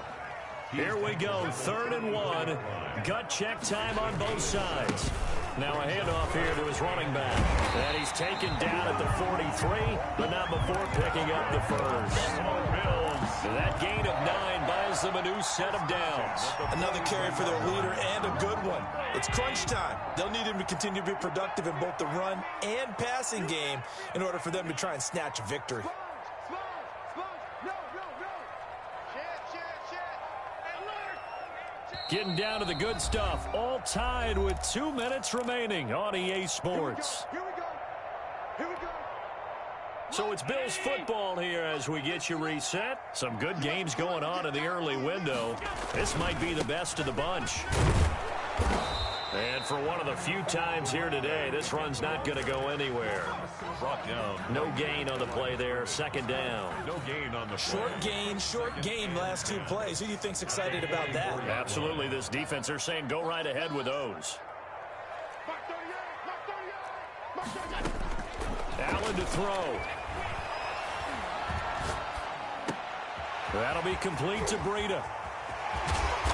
Here we go, 3rd and 1. Gut check time on both sides. Now a handoff here to his running back. And he's taken down at the 43, but not before picking up the first. That gain of 9 buys them a new set of downs. Another carry for their leader and a good one. It's crunch time. They'll need him to continue to be productive in both the run and passing game in order for them to try and snatch a victory. Getting down to the good stuff. All tied with 2 minutes remaining on EA Sports. Here we go. Here we go. So it's Bills football here as we get you reset. Some good games going on in the early window. This might be the best of the bunch. And for one of the few times here today, this run's not going to go anywhere. Brought down. No gain on the play there. 2nd down. No gain on the short gain last 2 plays. Who do you think's excited about that? Absolutely. This defense, they're saying go right ahead with those. Allen to throw. That'll be complete to Breida.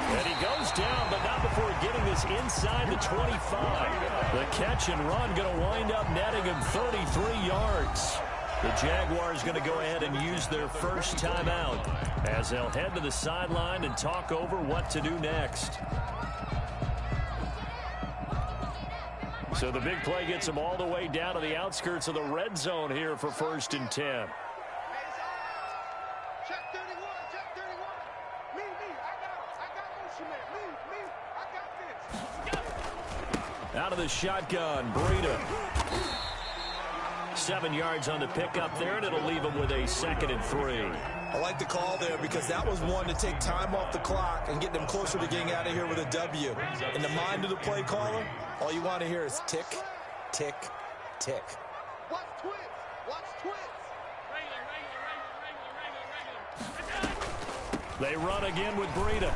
And he goes down, but not before getting this inside the 25. The catch and run going to wind up netting him 33 yards. The Jaguars going to go ahead and use their first timeout as they'll head to the sideline and talk over what to do next. So the big play gets them all the way down to the outskirts of the red zone here for 1st and 10. Out of the shotgun, Breida. 7 yards on the pickup there, and it'll leave them with a 2nd and 3. I like the call there because that was one to take time off the clock and get them closer to getting out of here with a W. In the mind of the play caller, all you want to hear is tick, tick, tick. Watch twins. Watch twins. They run again with Breida.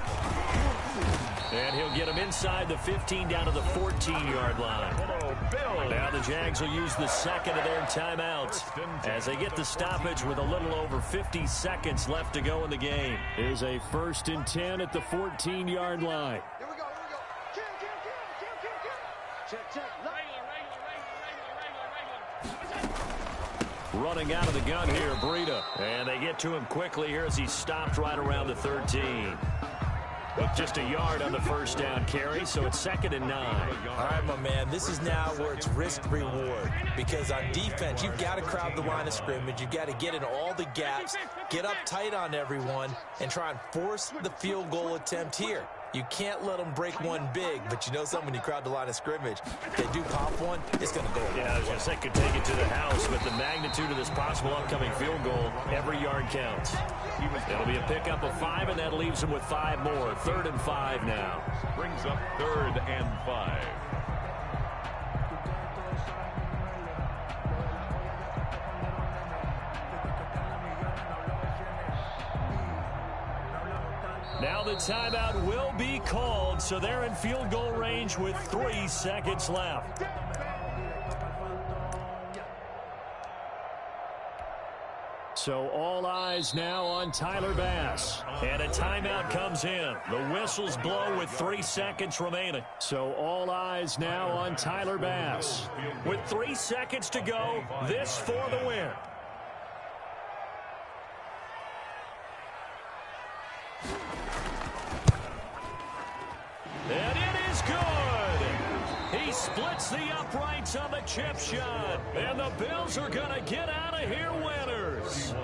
And he'll get him inside the 15 down to the 14-yard line. Now the Jags will use the second of their timeouts as they get the stoppage with a little over 50 seconds left to go in the game. Here's a 1st and 10 at the 14-yard line. Here we go. Kill. Check. Running out of the gun here, Breida. And they get to him quickly here as he's stopped right around the 13. With just a yard on the 1st down carry, so it's 2nd and 9. All right, my man, this is now where it's risk-reward. Because on defense, you've got to crowd the line of scrimmage. You've got to get in all the gaps, get up tight on everyone, and try and force the field goal attempt here. You can't let them break one big, but you know something, when you crowd the line of scrimmage, if they do pop one, it's going to go away. Yeah, I was going to say could take it to the house, but the magnitude of this possible upcoming field goal, every yard counts. It'll be a pickup of 5, and that leaves them with 5 more. 3rd and 5 now. Brings up 3rd and 5. Now the timeout will be called, so they're in field goal range with 3 seconds left. So all eyes now on Tyler Bass. And a timeout comes in. The whistles blow with 3 seconds remaining. So all eyes now on Tyler Bass. With 3 seconds to go, this for the win. And it is good. He splits the uprights on the chip shot. And the Bills are going to get out of here winners.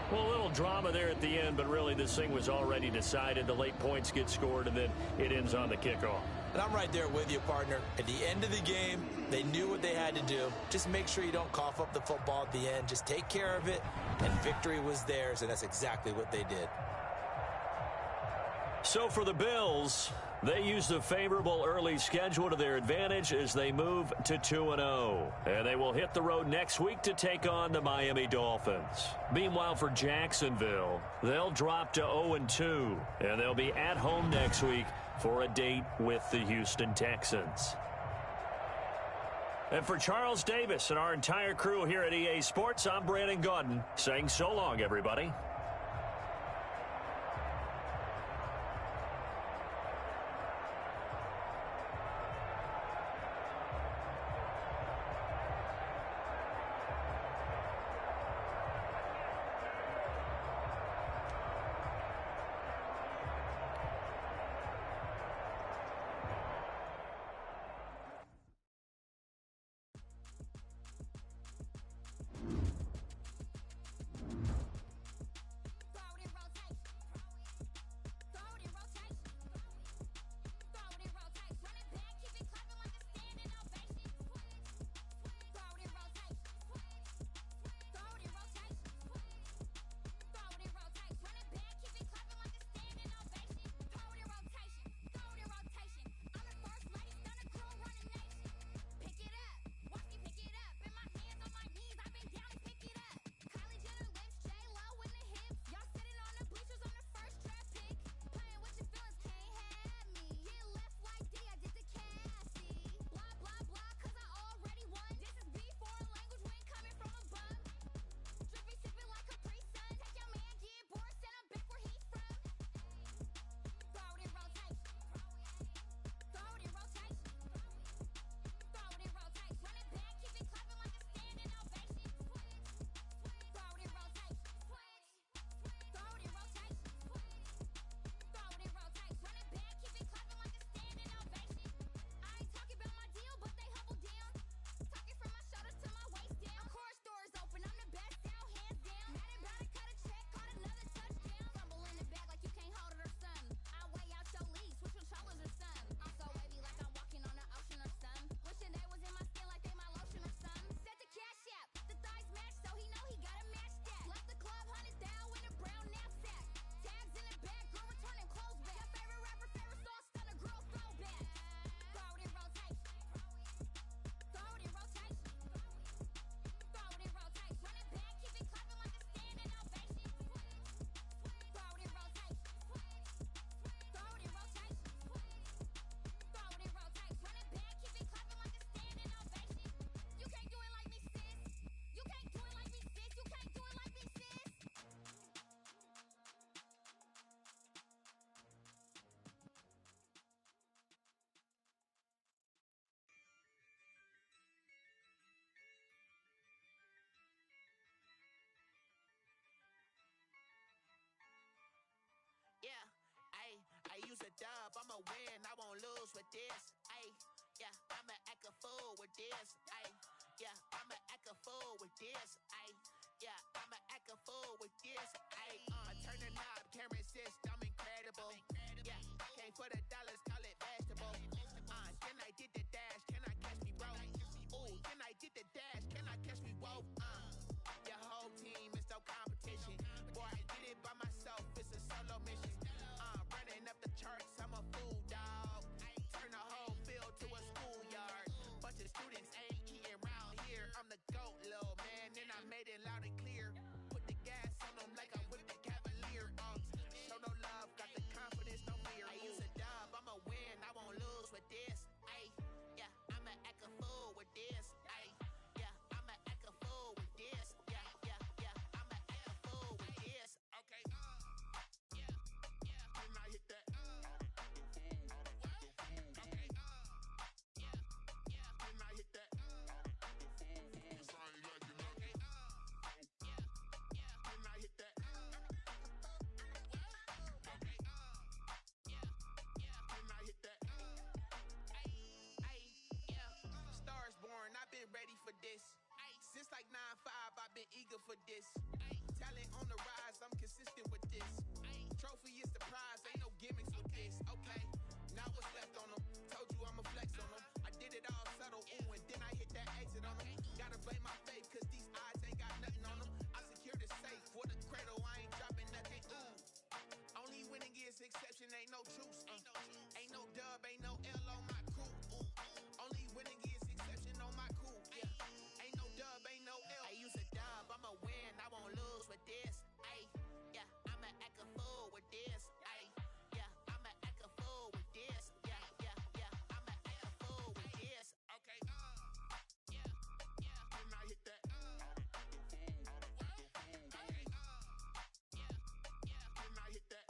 Well, a little drama there at the end, but really this thing was already decided. The late points get scored, and then it ends on the kickoff. And I'm right there with you, partner. At the end of the game, they knew what they had to do. Just make sure you don't cough up the football at the end. Just take care of it, and victory was theirs, and that's exactly what they did. So for the Bills, they used a favorable early schedule to their advantage as they move to 2-0. And they will hit the road next week to take on the Miami Dolphins. Meanwhile, for Jacksonville, they'll drop to 0-2. And they'll be at home next week for a date with the Houston Texans. And for Charles Davis and our entire crew here at EA Sports, I'm Brandon Gaudin saying so long, everybody. with this. Ayy, yeah, I'ma act a fool with this. Ayy, yeah, I'ma act a fool with this. Ayy, yeah, I'ma act a fool with this. Ayy, I turn the knob, camera assist, I'm incredible. Yeah, came for the dollars, call it vegetable. Can I get the dash? Can I catch me, bro? Ooh, can I get the dash? Can I catch me, whoa? Your whole team is no competition. Boy, I did it by myself, it's a solo mission. Running up the charts, I'm a fool, dog. Turn the whole field to a schoolyard. Bunch of students ain't eating round here. I'm the GOAT, little man, and I made it loud and clear. Put the gas on them like I'm with the Cavalier. Show no love, got the confidence, no fear. I use a dub, I'ma win, I won't lose with this. Ayy, yeah, I'ma act a fool with this. Ayy, yeah, I'ma act a fool with this. Yeah, yeah, yeah, I'ma act a fool with this. Okay, yeah, yeah, when I hit that. Okay, yeah, yeah, when I hit that. I've been ready for this. Since like 9-5, I've been eager for this. Talent on the rise, I'm consistent with this. Trophy is the prize, ain't no gimmicks with this. Okay, now what's left on them? Told you I'ma flex on them. I did it all subtle, ooh, and then I hit that exit on them. Gotta blame my faith, cause these odds ain't got nothing on them. I secured the safe for the cradle, I ain't dropping nothing, ooh. Only winning is exception, ain't no truce. Ain't no dub, ain't no L on my crew. Only winning is exception on my crew. Yeah. Ain't no dub, ain't no L. I use a dub, I'ma win, I won't lose with this. Ayy, yeah, I'ma act a fool with this. Ayy, yeah, I'ma act a fool with this. Yeah, yeah, yeah, I'ma act a fool with this. Okay, yeah, yeah, when I hit that. Okay, yeah, yeah, when I hit that.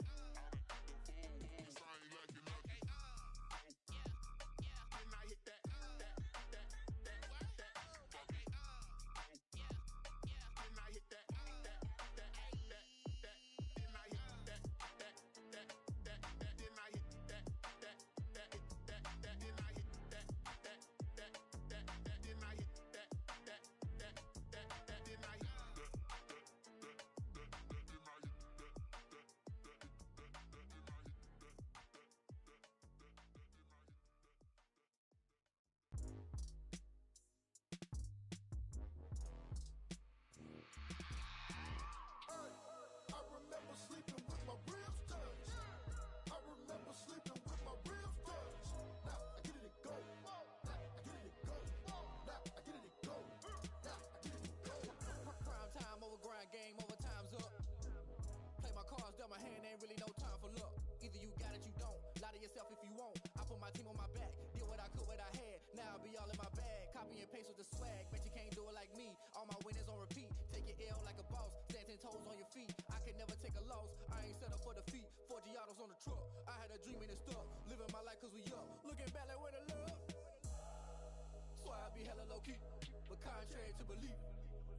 Game over, time's up. Play my cards dealt, my hand ain't really no time for luck. Either you got it, you don't. Lie to yourself if you won't. I put my team on my back, did what I could, what I had. Now I'll be all in my bag. Copy and paste with the swag. Bet you can't do it like me. All my winners on repeat. Take your L like a boss. Stand 10 toes on your feet. I can never take a loss. I ain't set up for defeat. 4 Giottos on the truck. I had a dream and it stuck. Living my life cause we up. Looking back like where the love. So I be hella low key. But contrary to belief,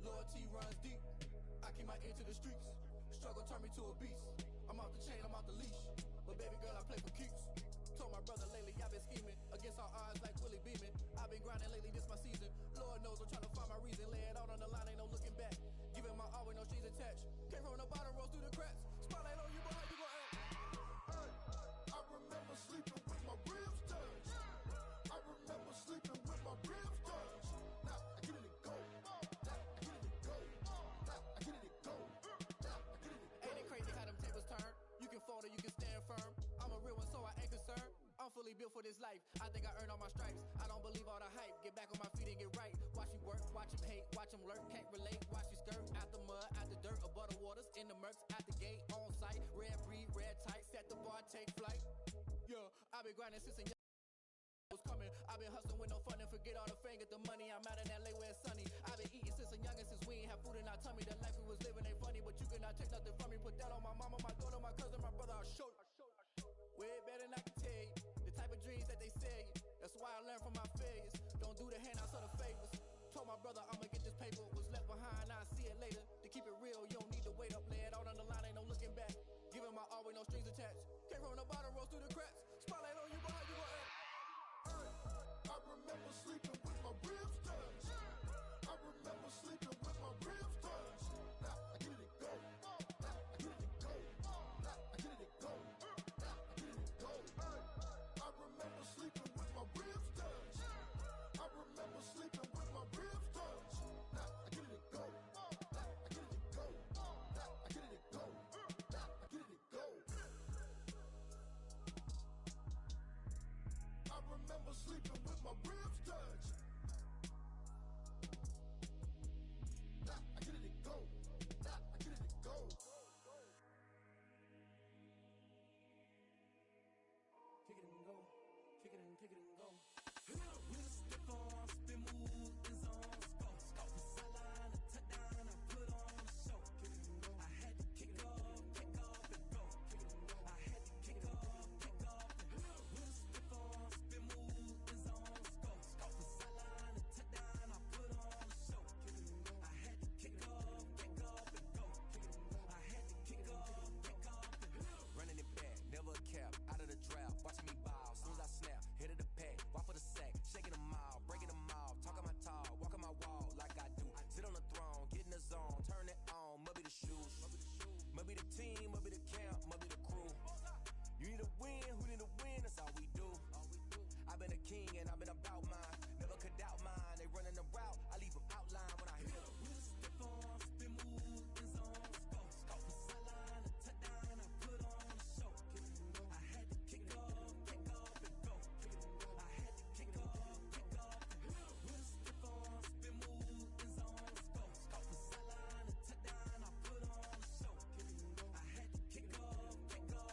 loyalty runs deep. I keep my ear to the streets. Struggle turned me to a beast. I'm off the chain, I'm off the leash. But baby girl, I play for keeps. Told my brother lately I've been scheming against all odds like Willie Beeman. I've been grinding lately, this my season. Lord knows I'm trying to find my reason. Lay it out on the line, ain't no looking back. Giving my all with no strings attached. Came from the bottom, rose through the cracks. Spotlight on you, but how you gon' act? I remember sleeping with my ribs touched. I remember sleeping with my ribs touched. Now I get it and go. Or you can stand firm. I'm a real one, so I ain't concerned. I'm fully built for this life. I think I earned all my stripes. I don't believe all the hype. Get back on my feet and get right. Watch you work, watch him hate, watch him lurk. Can't relate, watch you skirt. Out the mud, out the dirt, above the waters, in the murks, out the gate, on sight. Red breed, red tight, set the bar, take flight. Yeah, I've been grinding since a young was coming. I've been hustling with no fun and forget all the fame, get the money. I'm out in LA where it's sunny. I've been eating since a youngin', since we ain't have food in our tummy. The life we was living ain't funny, but you cannot take nothing from me. Put that on my mama, my daughter, my cousin, my brother. I'll show you. Way better than I can tell you. The type of dreams that they sell you. That's why I learned from my failures. Don't do the handouts or the favors. Told my brother I'ma get this paper. Was left behind, I'll see it later. To keep it real, you don't need to wait up. Lay it out on the line, ain't no looking back. Giving my all with no strings attached. Came from the bottom, rose through the cracks. Spotlight on you, but how you gon' act? ribs touched. I remember sleeping with my ribs touched. Now I get it go. Now I get it go. Now I get it go. Now I get it go. I remember sleeping with my ribs touched. I remember sleeping with my ribs touched. Now I get it go. Now I get it go. Now I get it go. Now I get it go. I remember sleeping with my ribs touched. Now I get it go. Now I get it go. Kick it and go. Kick it and go. With a stiff arm, spin move, and zone, scope. The sideline, a touchdown, I put on a show. Kick it and go. I had to kick off, and go. Kick it and go. I had to kick off, and go. With a stiff arm, spin move, and zone, scope. The sideline, a touchdown, I put on a show. Kick it and go. I had to kick off, and go. Kick it and go. I had to kick off, and go. Running it back, never a cap, out of the draft, watching me ball. Soon as I snap, hit of the pack, walk for the sack, shaking them all, breaking them all, talking my talk, walking my wall like I do. Sit on the throne, get in the zone, turn it on, must be the shoes, must be the team, must be the camp, must be the crew. You need a win, who need a win, that's all we do. I've been a king and I've been about mine, never could doubt mine. They running the route, I leave them outline when I hit them. With a stiff arm, spin move, and zone, scope. The sideline, a touchdown, I put on a show. I had to kick off, and go. I had to kick off, and go. With a stiff arm, spin move, and zone, scope. The sideline, a touchdown, I put on a show. I had to kick off, and go.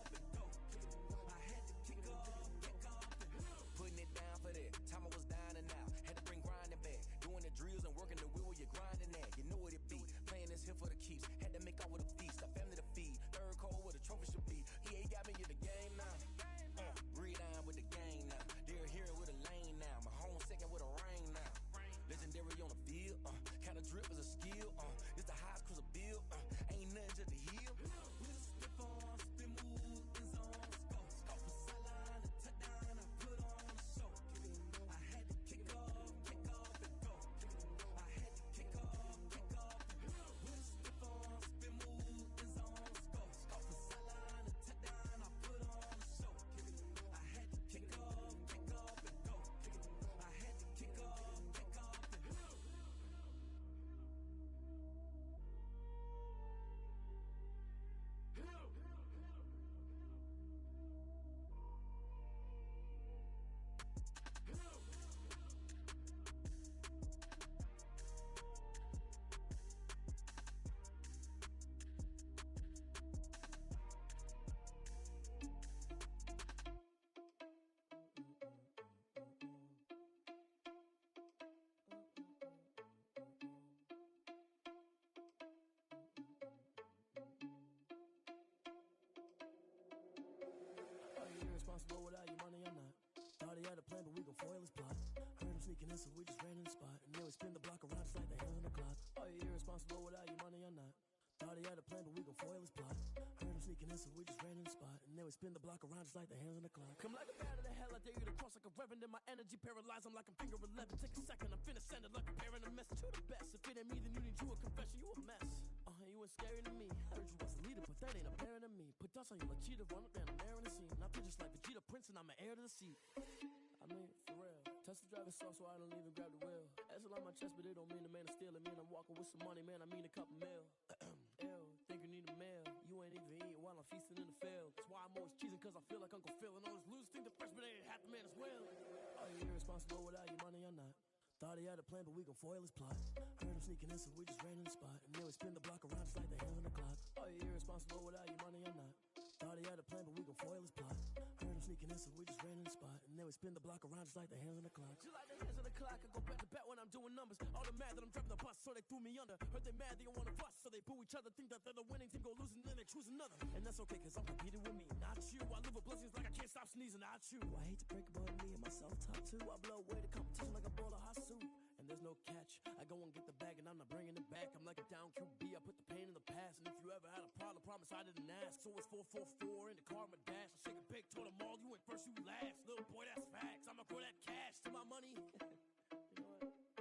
I had to kick off, and go. Putting it down for that, time I was down and out. Had to bring grinding back, doing the drills and working the wheel where you're grinding at. You know what it be, playing this here for the keeps. Had to make out with a feast, a family to feed. Third cold where the trophy should be. EA got me in the game now. Breathe down with the game now. They're here with a lane now. My home second with a rain now. Legendary on the field, kind of drip is a skill. It's the highest cruiser bill, ain't nothing just to heal. With a stiff arm, spin move, and zone, scope. The sideline, a touchdown, I put on a show. I had to kick off, and go. I had to kick off, and go. With a stiff arm, spin move, and zone, scope. The sideline, a touchdown, I put on a show. I had to kick off, and go. I had to kick off, and go. Are you irresponsible without your money or not? Thought he had a plan, but we gon' foil his plot. Heard him sneaking in, so we just ran in the spot. And then we spin the block around just like the hands on the clock. Are you irresponsible without your money or not? Thought he had a plan, but we gon' foil his plot. Heard him sneaking in, so we just ran in the spot. And then we spin the block around just like the hands on the clock. Come like a bat of the hell, I dare you to cross like a reverend. In my energy paralyzed, I'm like I'm finger 11. Take a second, I'm finna send it like a parent a message to the best. If it ain't me, then you need you a confession, you a mess. You ain't scary to me. Heard you was a leader, but that ain't apparent to me. Put dust on you like cheetah, run up down there in the scene. I feel just like Vegeta Prince, and I'm an heir to the seat. I mean, for real. Touch the driver's soft, so I don't even grab the wheel. That's on my chest, but it don't mean the man is stealing. Mean I'm walking with some money, man. I mean a couple mil. Ew, think you need a meal. You ain't even eating while I'm feasting in the field. That's why I'm always cheesing, cause I feel like Uncle Phil. And all those losers think the freshman ain't half the man as well. Are you irresponsible without your money or not? Thought he had a plan, but we gon' foil his plot. Heard him sneaking in, so we just ran in the spot. And then we spin the block around just like the hands on the clock. Are you irresponsible without your money or not? Thought he had a plan, but we gon' foil his plot. Heard him sneaking in, so we just ran in the spot. And then we spin the block around just like the hands on the clock. Just like the hands on the clock, I go back to back when I'm doing numbers. All the mad that I'm driving the bus, so they threw me under. Heard they mad, they don't wanna bust, so they boo each other. Think that they're the winning team, go losing, then they choose another. And that's okay, cause I'm competing with me, not you. I live with blessings like I can't stop sneezing, not you. I hate to break it, but me and myself top two. I blow away the competition like a bowl of hot soup. And there's no catch. I go and get the bag and I'm not bringing it back. I'm like a down QB, I put the pain in the past. And if you ever had a problem, promise I didn't ask. So it's 444 in the car, my dash. I shake a big, told them all, you went first, you last. Little boy, that's facts. I'ma grow that cash to my money. You know what?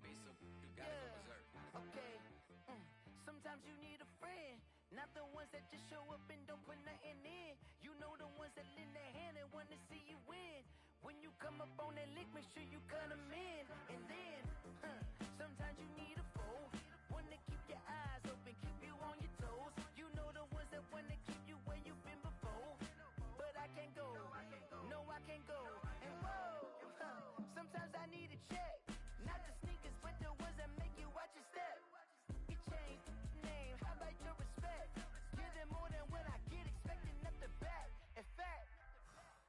Basic, you gotta go berserk. Okay. Sometimes you need a friend, not the ones that just show up and don't put nothing in. You know the ones that lend their hand and want to see you win. When you come up on that lick, make sure you cut them in. And then, sometimes you need a foe, one to keep your eyes open, keep you on your toes. You know the ones that want to keep you where you've been before. But I can't go, no I can't go. And whoa, sometimes I need a check, not the sneakers, but the ones that make you watch your step. You change name, how about your respect? Give them more than what I get, expecting nothing back. In fact,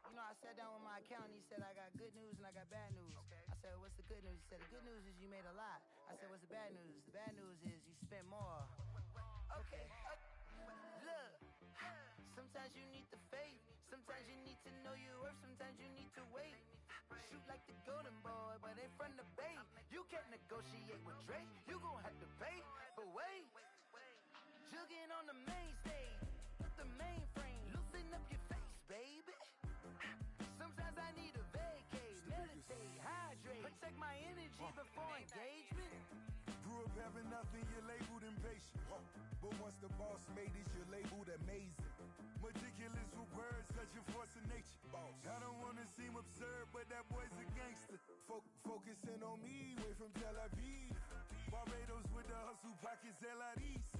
you know, I sat down with my accountant, he said I got good news and I got bad news. I said, what's the good news? He said, the good news is you made a lot. I said, what's the bad news? The bad news is you spent more. Okay, look, sometimes you need the faith, sometimes you need to know your worth, sometimes you need to wait. Shoot like the golden boy, but ain't from the bay. You can't negotiate with Drake, you gon' have to pay. But wait, jugging on the main stage, with the mainframe, loosen up your face, baby. Sometimes I need a vacate, meditate, hydrate, protect my energy before engagement. Grew up having nothing, you're labeled impatient. But once the boss made it, you're labeled amazing. Meticulous with words, such a force of nature. I don't wanna seem absurd, but that boy's a gangster. Focusing on me, way from Tel Aviv. Barbados with the hustle pockets, LIDs.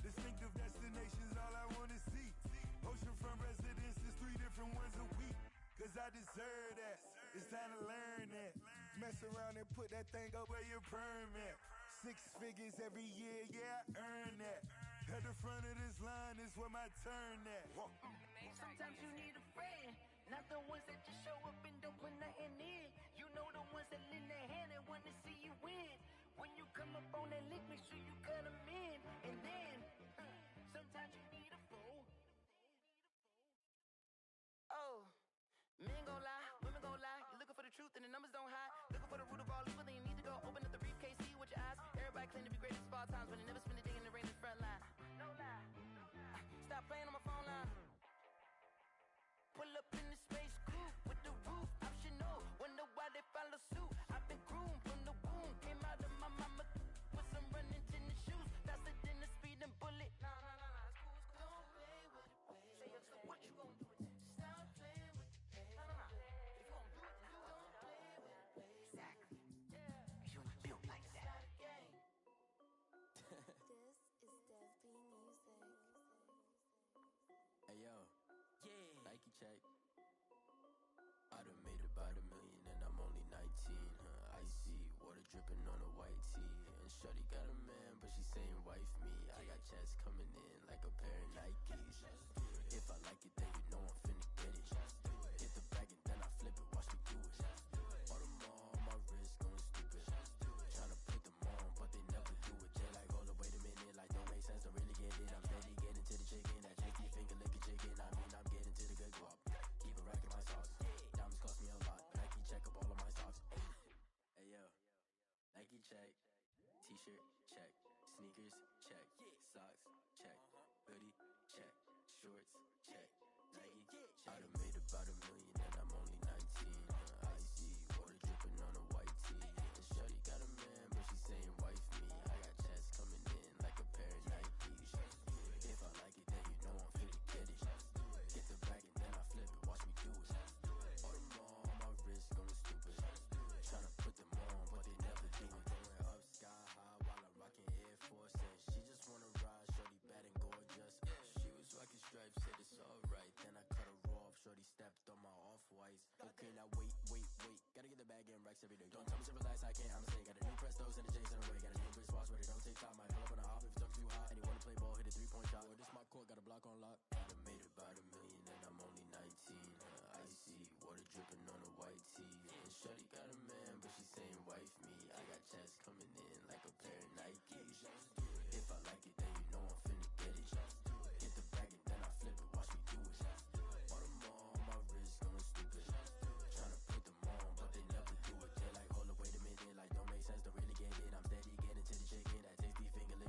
Distinctive destinations, all I wanna see. Oceanfront residences, 3 different ones a week. Cause I deserve that, it's time to learn that. Mess around and put that thing up where your perm at. 6 figures every year, yeah, I earn that. At the front of this line is where my turn at. Sometimes you need a friend, not the ones that just show up and don't put nothing in. You know the ones that lend their hand and want to see you win. When you come up on that lick, make sure you cut them in. And then, sometimes you need a fool. Oh, men gon' lie, women gon' lie. You're looking for the truth and the numbers don't hide. Looking for the root of all evil, then you need to go open up the briefcase, see with your eyes. Everybody claim to be greatest of all times, but they never spend a day in the rain in the front line. No lie. Stop playing on my phone line. Pull up in the space coupe with the roof optional. Wonder why they follow suit. I've been groomed from the womb. Came out of my mama with some running tennis shoes. Faster than the speeding bullet. Nah, it's cool. Don't play with it, baby. Say so what you gon' do? Stop playing with it, baby. Nah. If you gon' do it, then don't play with it, baby. Exactly. Yeah. You ain't built like that. This is Desby Music. Hey yo, yeah, Nike check. I done made about $1 million and I'm only 19. Icy water dripping on a white tee. And shorty got a man, but she saying wife me. I got checks coming in like a pair of Nikes. If I like it, then you know I'm finna get it. Hit the bag and then I flip it, watch me do it. All them on my wrist going stupid. Tryna put them on, but they never do it. Jay like, hold up, wait a minute, like don't make sense, don't really get it. I'm steady getting to the chicken, that janky finger licking chicken. I mean, I'm getting to the good guap. Keep a rack in my sauce. Diamonds cost me a lot. Nike check up all of my stocks. Hey yo, Nike check. T-shirt check. Sneakers check. Socks check. Hoodie check. Shorts check. Nike check. I done made about $1 million and I'm only 19. Icy water dripping on a white tee. And shorty got a man, but she saying wife me. I got checks coming in like a pair of Nikes. If I like it, then you know I'm finna get it. Get the bag and then I flip it, watch me do it. All them on my wrist going stupid. Tryna put them on, but they never do it. Going up sky high while I'm rocking Air Force. And she just wanna ride, shorty bad and gorgeous. She was rocking stripes, said it's alright. Then I cut her off, shorty stepped on my off-whites. Okay, now wait. Gotta get the bag in racks every day. Don't tell me to relax, I can't, I'm saying. Got a new Prestos and a Jason away. Got a new wristwatch where they don't take time. Might pull up on a hop if it's up too hot. And he wanna play ball, hit a 3-point shot. Well, this my court, got a block on lock. I done made about $1 million and I'm only 19. Icy water dripping on a white tee. And shorty got a man, but she saying wife me. I got checks coming in like a pair of Nikes. If I like it, then you know I'm finna get it. Get the bag and then I flip it, watch me do it. All them on my wrist going stupid. Tryna put them on, but they never do it. They're like, hold up, wait a minute, like don't make sense, don't really get it. I'm steady getting to the chicken, that tasty finger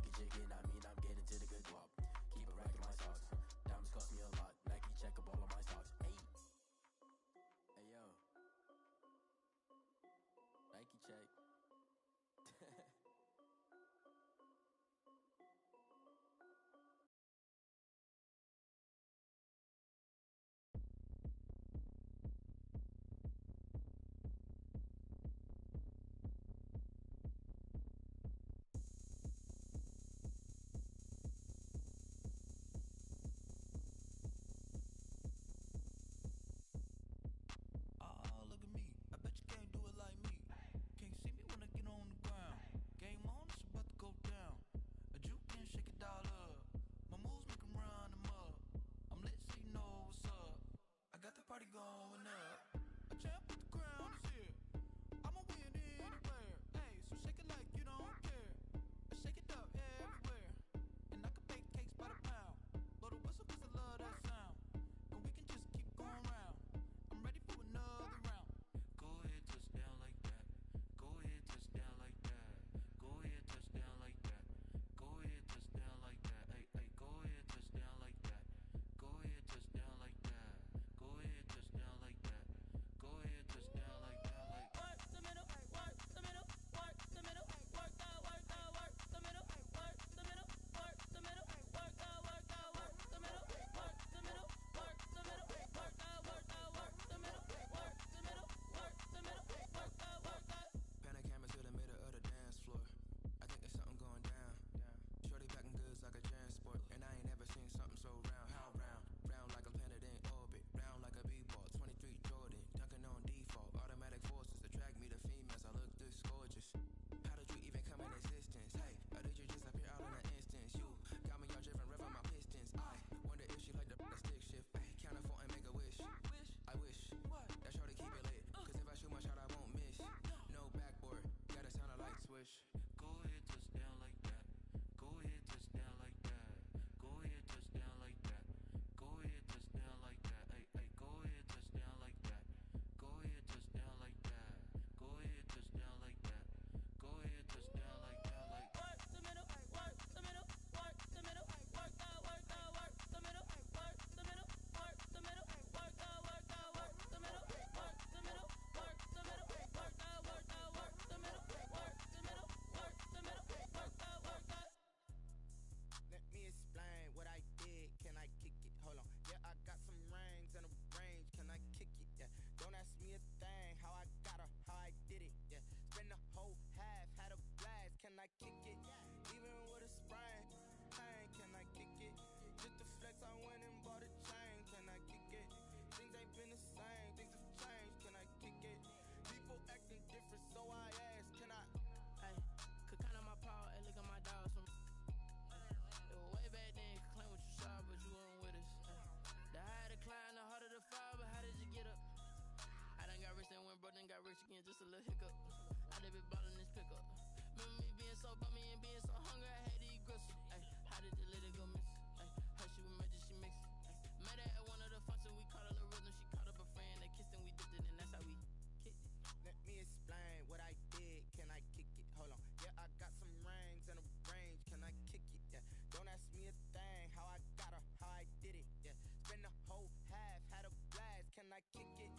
kick it?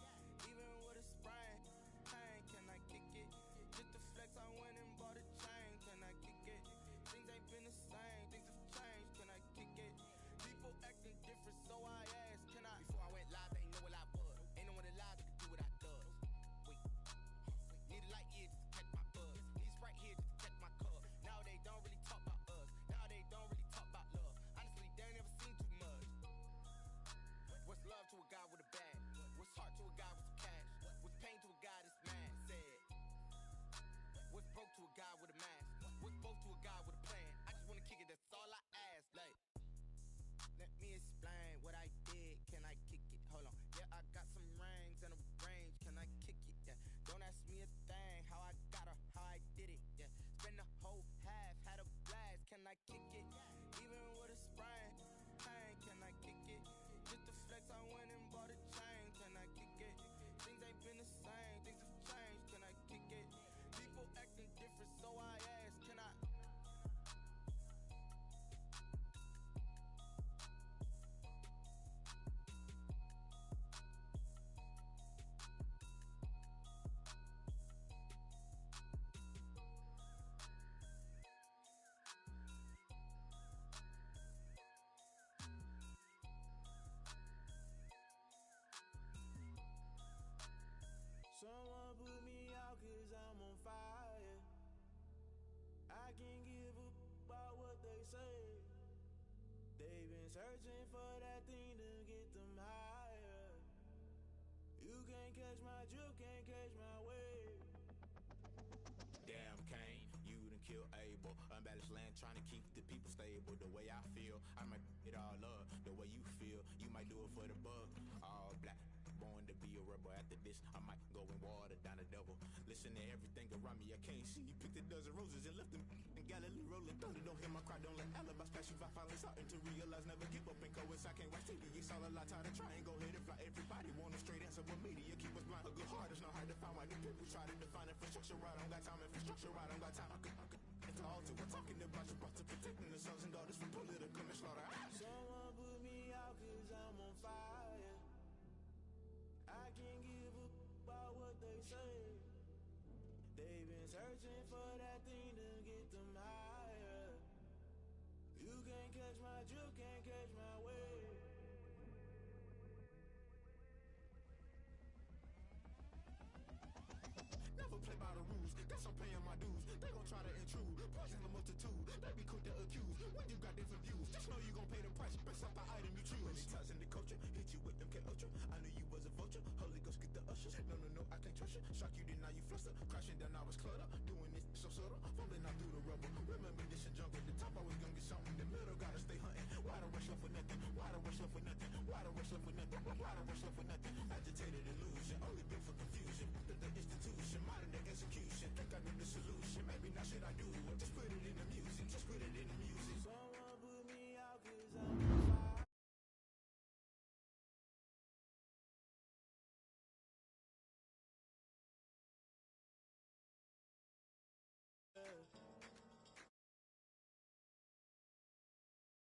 Even with a sprain, pain, can I kick it? Just the flex, I went and bought a chain, can I kick it? Things ain't been the same, things have changed, can I kick it? People acting different, so I asked, can I? Before I went live, they know what I was. Ain't no one alive that can do what I does. Wait, need a light year just to catch my buzz. Need Sprite here just to catch my cup. Now they don't really talk about us. Now they don't really talk about love. Honestly, they ain't never seen too much. What's love to a guy with a bag? What's heart to a guy with some cash? What's pain to a guy that's mad? Said. What's broke to a guy with a mask? What's both to a guy with a plan? I just wanna kick it, that's all I ask. Like, let me explain what I did. Can I kick it? Hold on. Yeah, I got some rings and a range. Can I kick it? Yeah. Don't ask me a thing. How I got her, how I did it. Yeah. Spend the whole half, had a blast. Can I kick it? Even with a sprain, pain. Can I kick it? Just the flex, I went and bought a chain. Can I kick it? Things ain't been the same. Things have changed. Can I kick it? People acting different, so I asked, can I? Someone put me out 'cause I'm on fire. I can't give a about what they say. They've been searching for that thing to get them higher. You can't catch my drift, can't catch my wave. Damn, Kane, you done kill Abel. Unbalanced land, trying to keep the people stable. The way I feel, I might it all up. The way you feel, you might do it for the buck. All black, born to be a rebel. After this, I might go and water down the devil. Listen to everything around me, I can't see. Picked a dozen roses and left them in Galilee rolling thunder. Don't hear my cry, don't let alibis pass you by. Finally starting to realize, never give up and coincide. Can't watch TV, it's all a lot. Tired of trying, go ahead and fly. Everybody want a straight answer with media. Keep us blind. A good heart is not hard to find. Why do people try to define infrastructure right? I don't got time, infrastructure right, I don't got time. I could it's all to we're talking about you brought to protecting the sons and daughters from political manslaughter. Someone put me out 'cause I'm on fire. I can't give a about what they say. They've been searching for that thing to get them higher. You can't catch my drift, can't catch my wave. Never play by the rules, guess I'm paying my dues. They gon' try to intrude, poison the multitude. They be quick to accuse, when you got different views. Just know you gon' pay the price, based off the item you choose. Many ties in the culture, hit you with them K-Ultra. I knew you was a vulture, Holy Ghost get the ushers. No, I can't trust you. Shock you, then now you fluster. Crashing down, I was cluttered. Doing this so subtle, fumbling out through the rubble. Remember this and jungle, the top I was gonna get something. The middle gotta stay hunting. Why the rush left for nothing? Why the rush left for nothing? Why the rush left for nothing? Why the rush left for nothing? Agitated and loose.